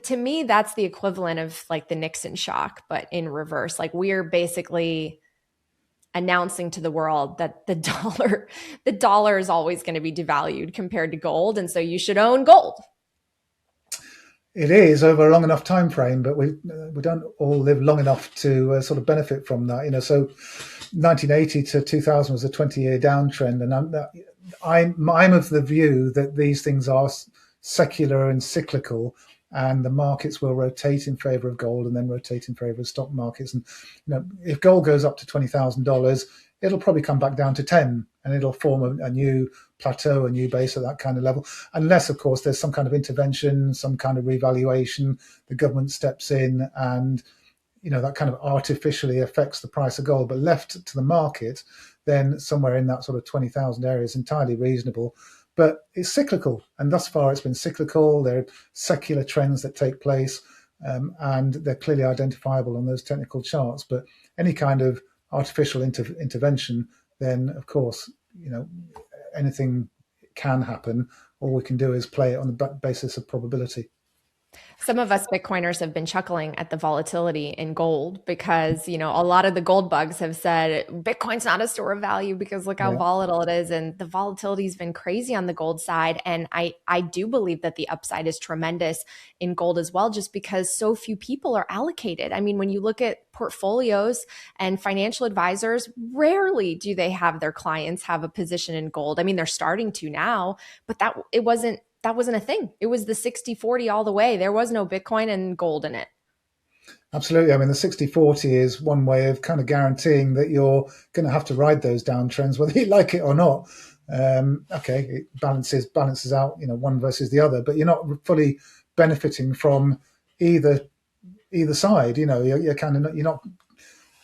to me, that's the equivalent of like the Nixon shock, but in reverse. Like we're basically announcing to the world that the dollar is always going to be devalued compared to gold. And so you should own gold. It is over a long enough time frame, but we don't all live long enough to sort of benefit from that. So 1980 to 2000 was a 20-year downtrend, and I'm of the view that these things are secular and cyclical, and the markets will rotate in favor of gold and then rotate in favor of stock markets. And if gold goes up to $20,000, it'll probably come back down to 10, and it'll form a new plateau, a new base at that kind of level, unless, of course, there's some kind of intervention, some kind of revaluation, the government steps in, and that kind of artificially affects the price of gold. But left to the market, then somewhere in that sort of 20,000 area is entirely reasonable. But it's cyclical, and thus far it's been cyclical. There are secular trends that take place, and they're clearly identifiable on those technical charts. But any kind of artificial intervention, then of course, anything can happen. All we can do is play it on the basis of probability. Some of us Bitcoiners have been chuckling at the volatility in gold because, a lot of the gold bugs have said Bitcoin's not a store of value because look how volatile it is. And the volatility has been crazy on the gold side. And I do believe that the upside is tremendous in gold as well, just because so few people are allocated. I mean, when you look at portfolios and financial advisors, rarely do they have their clients have a position in gold. I mean, they're starting to now, but that wasn't a thing. It was the 60-40 all the way. There was no Bitcoin and gold in it. Absolutely. I mean, the 60-40 is one way of kind of guaranteeing that you're going to have to ride those downtrends, whether you like it or not. Okay, it balances out, one versus the other, but you're not fully benefiting from either side. You're not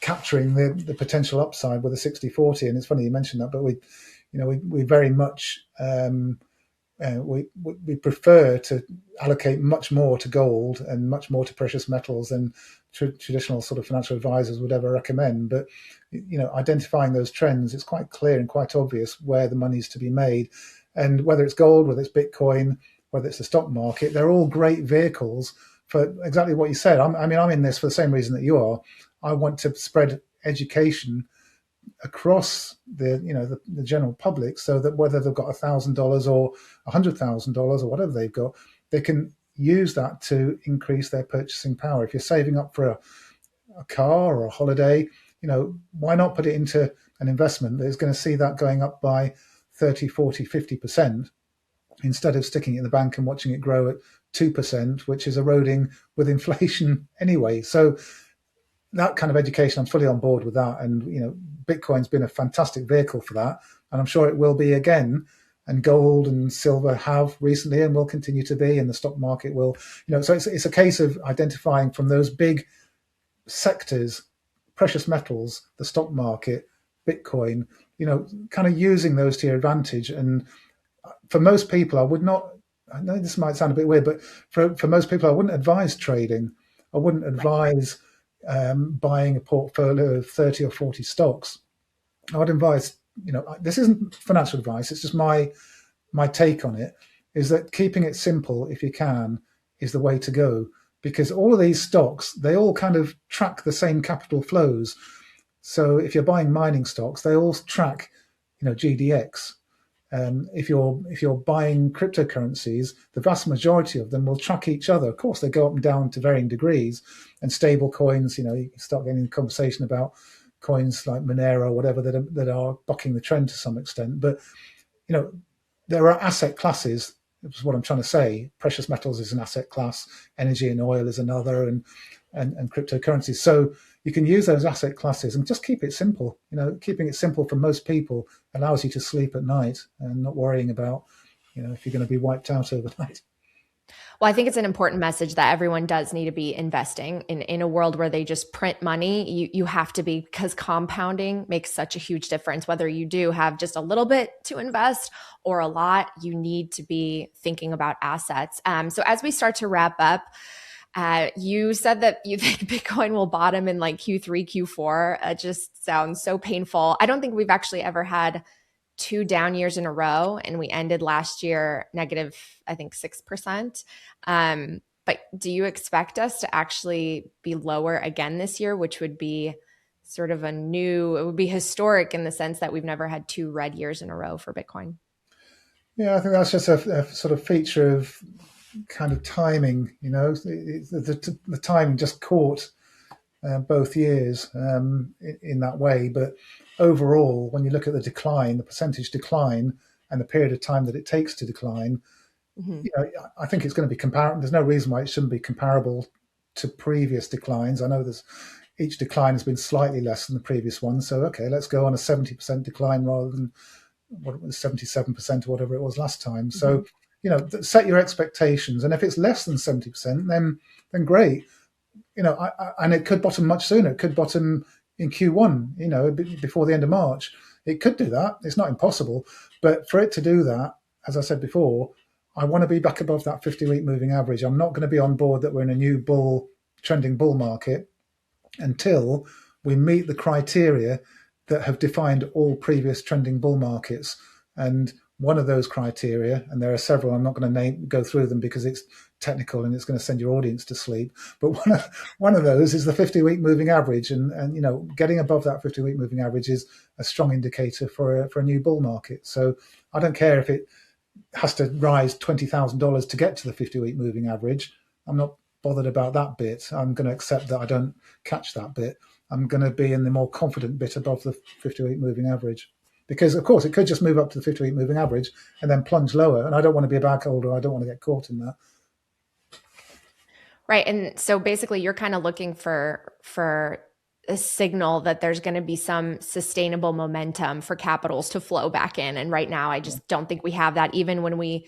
capturing the potential upside with a 60-40. And it's funny you mentioned that, but we very much we prefer to allocate much more to gold and much more to precious metals than traditional sort of financial advisors would ever recommend. But identifying those trends, it's quite clear and quite obvious where the money's to be made, and whether it's gold, whether it's Bitcoin, whether it's the stock market, they're all great vehicles for exactly what you said. I'm in this for the same reason that you are. I want to spread education across the general public, so that whether they've got $1,000 or $100,000 or whatever they've got, they can use that to increase their purchasing power. If you're saving up for a car or a holiday, why not put it into an investment that is going to see that going up by 30, 40, 50%, instead of sticking it in the bank and watching it grow at 2%, which is eroding with inflation anyway. So that kind of education, I'm fully on board with that. And, Bitcoin's been a fantastic vehicle for that. And I'm sure it will be again. And gold and silver have recently and will continue to be, and the stock market will, so it's a case of identifying from those big sectors, precious metals, the stock market, Bitcoin, kind of using those to your advantage. And for most people, I know this might sound a bit weird, but for most people, I wouldn't advise trading. I wouldn't advise buying a portfolio of 30 or 40 stocks. I would advise, this isn't financial advice, it's just my take on it, is that keeping it simple, if you can, is the way to go. Because all of these stocks, they all kind of track the same capital flows. So if you're buying mining stocks, they all track, GDX. If you're buying cryptocurrencies, the vast majority of them will track each other. Of course, they go up and down to varying degrees. And stable coins, you start getting a conversation about coins like Monero or whatever that are bucking the trend to some extent. But there are asset classes. That's what I'm trying to say. Precious metals is an asset class, energy and oil is another, and cryptocurrencies. So you can use those asset classes and just keep it simple. Keeping it simple for most people allows you to sleep at night and not worrying about, if you're going to be wiped out overnight. Well, I think it's an important message that everyone does need to be investing in a world where they just print money. You have to be, because compounding makes such a huge difference. Whether you do have just a little bit to invest or a lot, you need to be thinking about assets. So as we start to wrap up, you said that you think Bitcoin will bottom in like Q3, Q4. It just sounds so painful. I don't think we've actually ever had 2 down years in a row, and we ended last year negative, I think 6%. But do you expect us to actually be lower again this year, which would be sort of it would be historic in the sense that we've never had 2 red years in a row for Bitcoin? Yeah, I think that's just a sort of feature of kind of timing. The timing just caught both years in that way. But overall, when you look at the decline, the percentage decline, and the period of time that it takes to decline, I think it's going to be comparable. There's no reason why it shouldn't be comparable to previous declines. I know each decline has been slightly less than the previous one. So, okay, let's go on a 70% decline rather than what it was 77% or whatever it was last time. So, set your expectations. And if it's less than 70%, then great. And it could bottom much sooner. It could bottom in Q1, before the end of March. It could do that. It's not impossible. But for it to do that, as I said before, I want to be back above that 50-week moving average. I'm not going to be on board that we're in a new trending bull market until we meet the criteria that have defined all previous trending bull markets. And one of those criteria, and there are several, I'm not going to go through them because it's technical and it's going to send your audience to sleep. But one of those is the 50-week moving average, and getting above that 50-week moving average is a strong indicator for a new bull market. So I don't care if it has to rise $20,000 to get to the 50-week moving average. I'm not bothered about that bit. I'm going to accept that I don't catch that bit. I'm going to be in the more confident bit above the 50-week moving average. Because, of course, it could just move up to the 50-week moving average and then plunge lower. And I don't want to be a bag holder. I don't want to get caught in that. Right. And so basically you're kind of looking for a signal that there's going to be some sustainable momentum for capitals to flow back in. And right now, I just don't think we have that, even when we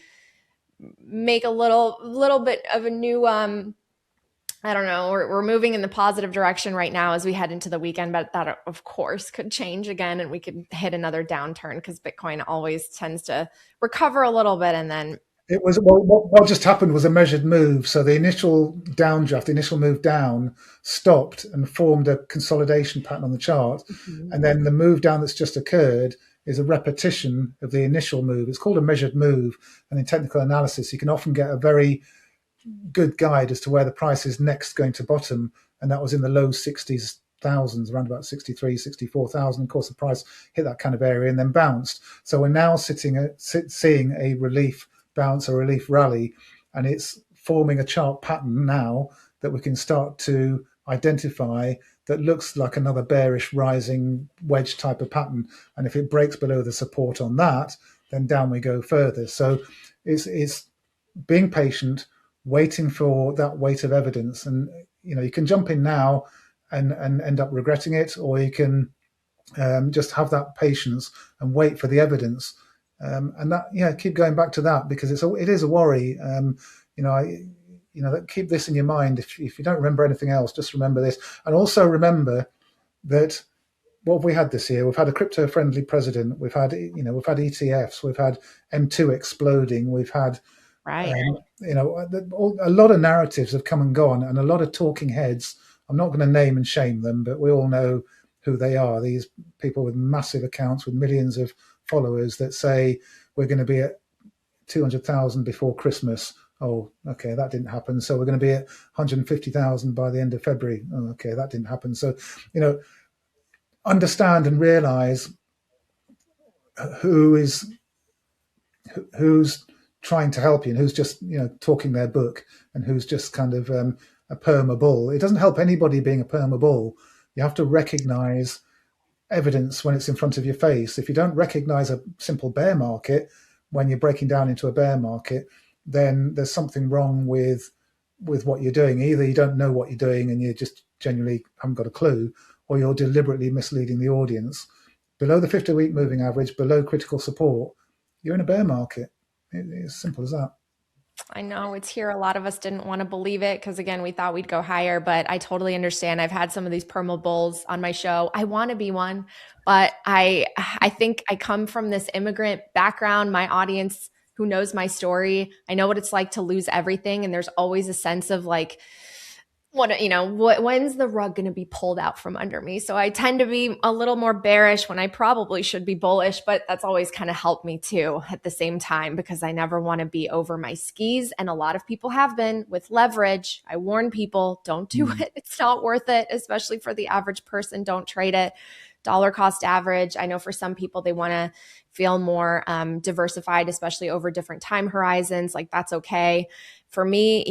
make a little bit of a new, I don't know, we're moving in the positive direction right now as we head into the weekend, but that of course could change again and we could hit another downturn because Bitcoin always tends to recover a little bit and then it was what just happened was a measured move. So the initial downdraft, the initial move down, stopped and formed a consolidation pattern on the chart, and then the move down that's just occurred is a repetition of the initial move. It's called a measured move, and in technical analysis, you can often get a very good guide as to where the price is next going to bottom, and that was in the low 60s thousands, around about 63, 64,000. Of course, the price hit that kind of area and then bounced. So we're now seeing a relief bounce, a relief rally, and it's forming a chart pattern now that we can start to identify that looks like another bearish rising wedge type of pattern. And if it breaks below the support on that, then down we go further. So it's being patient, waiting for that weight of evidence. And you can jump in now and end up regretting it, or you can just have that patience and wait for the evidence. And that, keep going back to that because it is a worry. Keep this in your mind. If you don't remember anything else, just remember this, and also remember that what have we had this year? We've had a crypto-friendly president. We've had ETFs. We've had M2 exploding. We've had right. A lot of narratives have come and gone, and a lot of talking heads. I'm not going to name and shame them, but we all know who they are. These people with massive accounts with millions of followers that say we're going to be at 200,000 before Christmas. Oh, okay, that didn't happen. So we're going to be at 150,000 by the end of February. Oh, okay, that didn't happen. So, understand and realize who's trying to help you and who's just, talking their book and who's just kind of a perma bull. It doesn't help anybody being a perma bull. You have to recognize evidence when it's in front of your face. If you don't recognize a simple bear market when you're breaking down into a bear market, then there's something wrong with what you're doing. Either you don't know what you're doing and you just genuinely haven't got a clue, or you're deliberately misleading the audience. Below the 50-week moving average, below critical support, you're in a bear market. It's as simple as that. I know it's here. A lot of us didn't want to believe it because, again, we thought we'd go higher, but I totally understand. I've had some of these perma bulls on my show. I want to be one, but I think I come from this immigrant background. My audience who knows my story, I know what it's like to lose everything. And there's always a sense of like when's the rug going to be pulled out from under me? So I tend to be a little more bearish when I probably should be bullish, but that's always kind of helped me too at the same time, because I never want to be over my skis. And a lot of people have been with leverage. I warn people, don't do it. It's not worth it, especially for the average person. Don't trade it. Dollar cost average. I know for some people, they want to feel more diversified, especially over different time horizons. Like, that's okay. For me,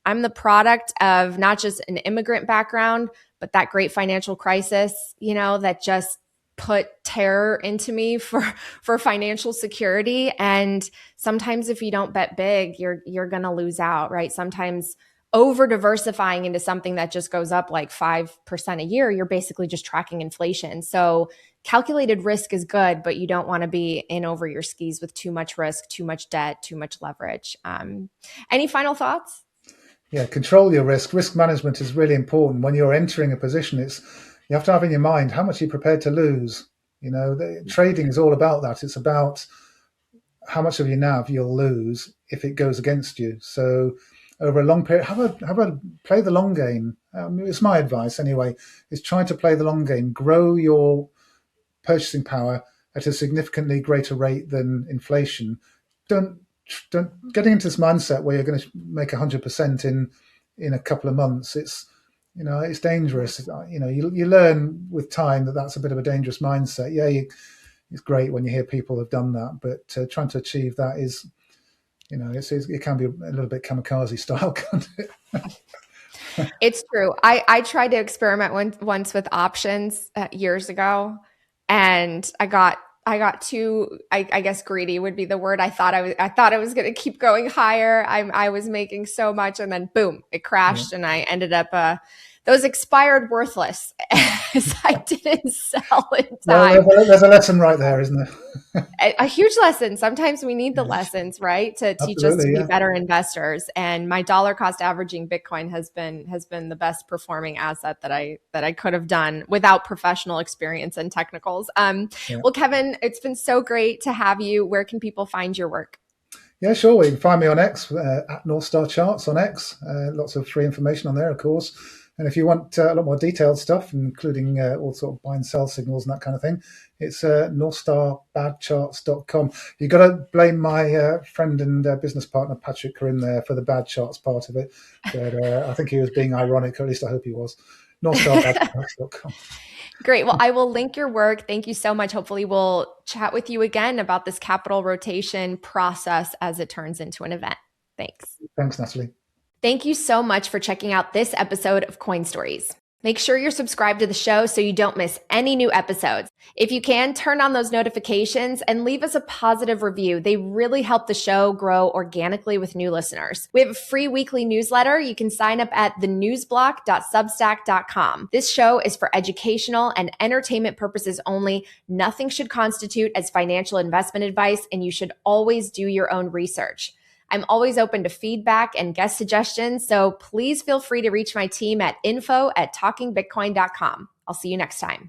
I'm the product of not just an immigrant background, but that great financial crisis, that just put terror into me for financial security. And sometimes if you don't bet big, you're going to lose out, right? Sometimes over diversifying into something that just goes up like 5% a year, you're basically just tracking inflation. So calculated risk is good, but you don't want to be in over your skis with too much risk, too much debt, too much leverage. Any final thoughts? Yeah, control your risk. Risk management is really important. When you're entering a position, you have to have in your mind how much you're prepared to lose. Trading is all about that. It's about how much of your NAV you'll lose if it goes against you. So over a long period, how about play the long game? It's my advice anyway, is try to play the long game. Grow your purchasing power at a significantly greater rate than inflation. Don't getting into this mindset where you're going to make 100% in a couple of months. It's dangerous. You learn with time that that's a bit of a dangerous mindset. Yeah, it's great when you hear people have done that, but trying to achieve that is, it can be a little bit kamikaze style, can't it? It's true. I tried to experiment once with options years ago, and I got too, I guess greedy would be the word. I thought I was going to keep going higher. I was making so much, and then boom, it crashed, and I ended up those expired worthless as I didn't sell in time. Well, there's a lesson right there, isn't there? A huge lesson. Sometimes we need the lessons, right, to teach us to be better investors. And my dollar cost averaging Bitcoin has been the best performing asset that I could have done without professional experience and technicals. Well, Kevin, it's been so great to have you. Where can people find your work? Yeah, sure. Well, you can find me on X at Northstar Charts on X. Lots of free information on there, of course. And if you want a lot more detailed stuff, including all sort of buy and sell signals and that kind of thing, it's NorthstarBadcharts.com. You've got to blame my friend and business partner, Patrick Corinne, there for the bad charts part of it. But I think he was being ironic, or at least I hope he was. NorthstarBadcharts.com. Great. Well, I will link your work. Thank you so much. Hopefully we'll chat with you again about this capital rotation process as it turns into an event. Thanks. Thanks, Natalie. Thank you so much for checking out this episode of Coin Stories. Make sure you're subscribed to the show so you don't miss any new episodes. If you can, turn on those notifications and leave us a positive review. They really help the show grow organically with new listeners. We have a free weekly newsletter. You can sign up at thenewsblock.substack.com. This show is for educational and entertainment purposes only. Nothing should constitute as financial investment advice, and you should always do your own research. I'm always open to feedback and guest suggestions, so please feel free to reach my team at info@talkingbitcoin.com. I'll see you next time.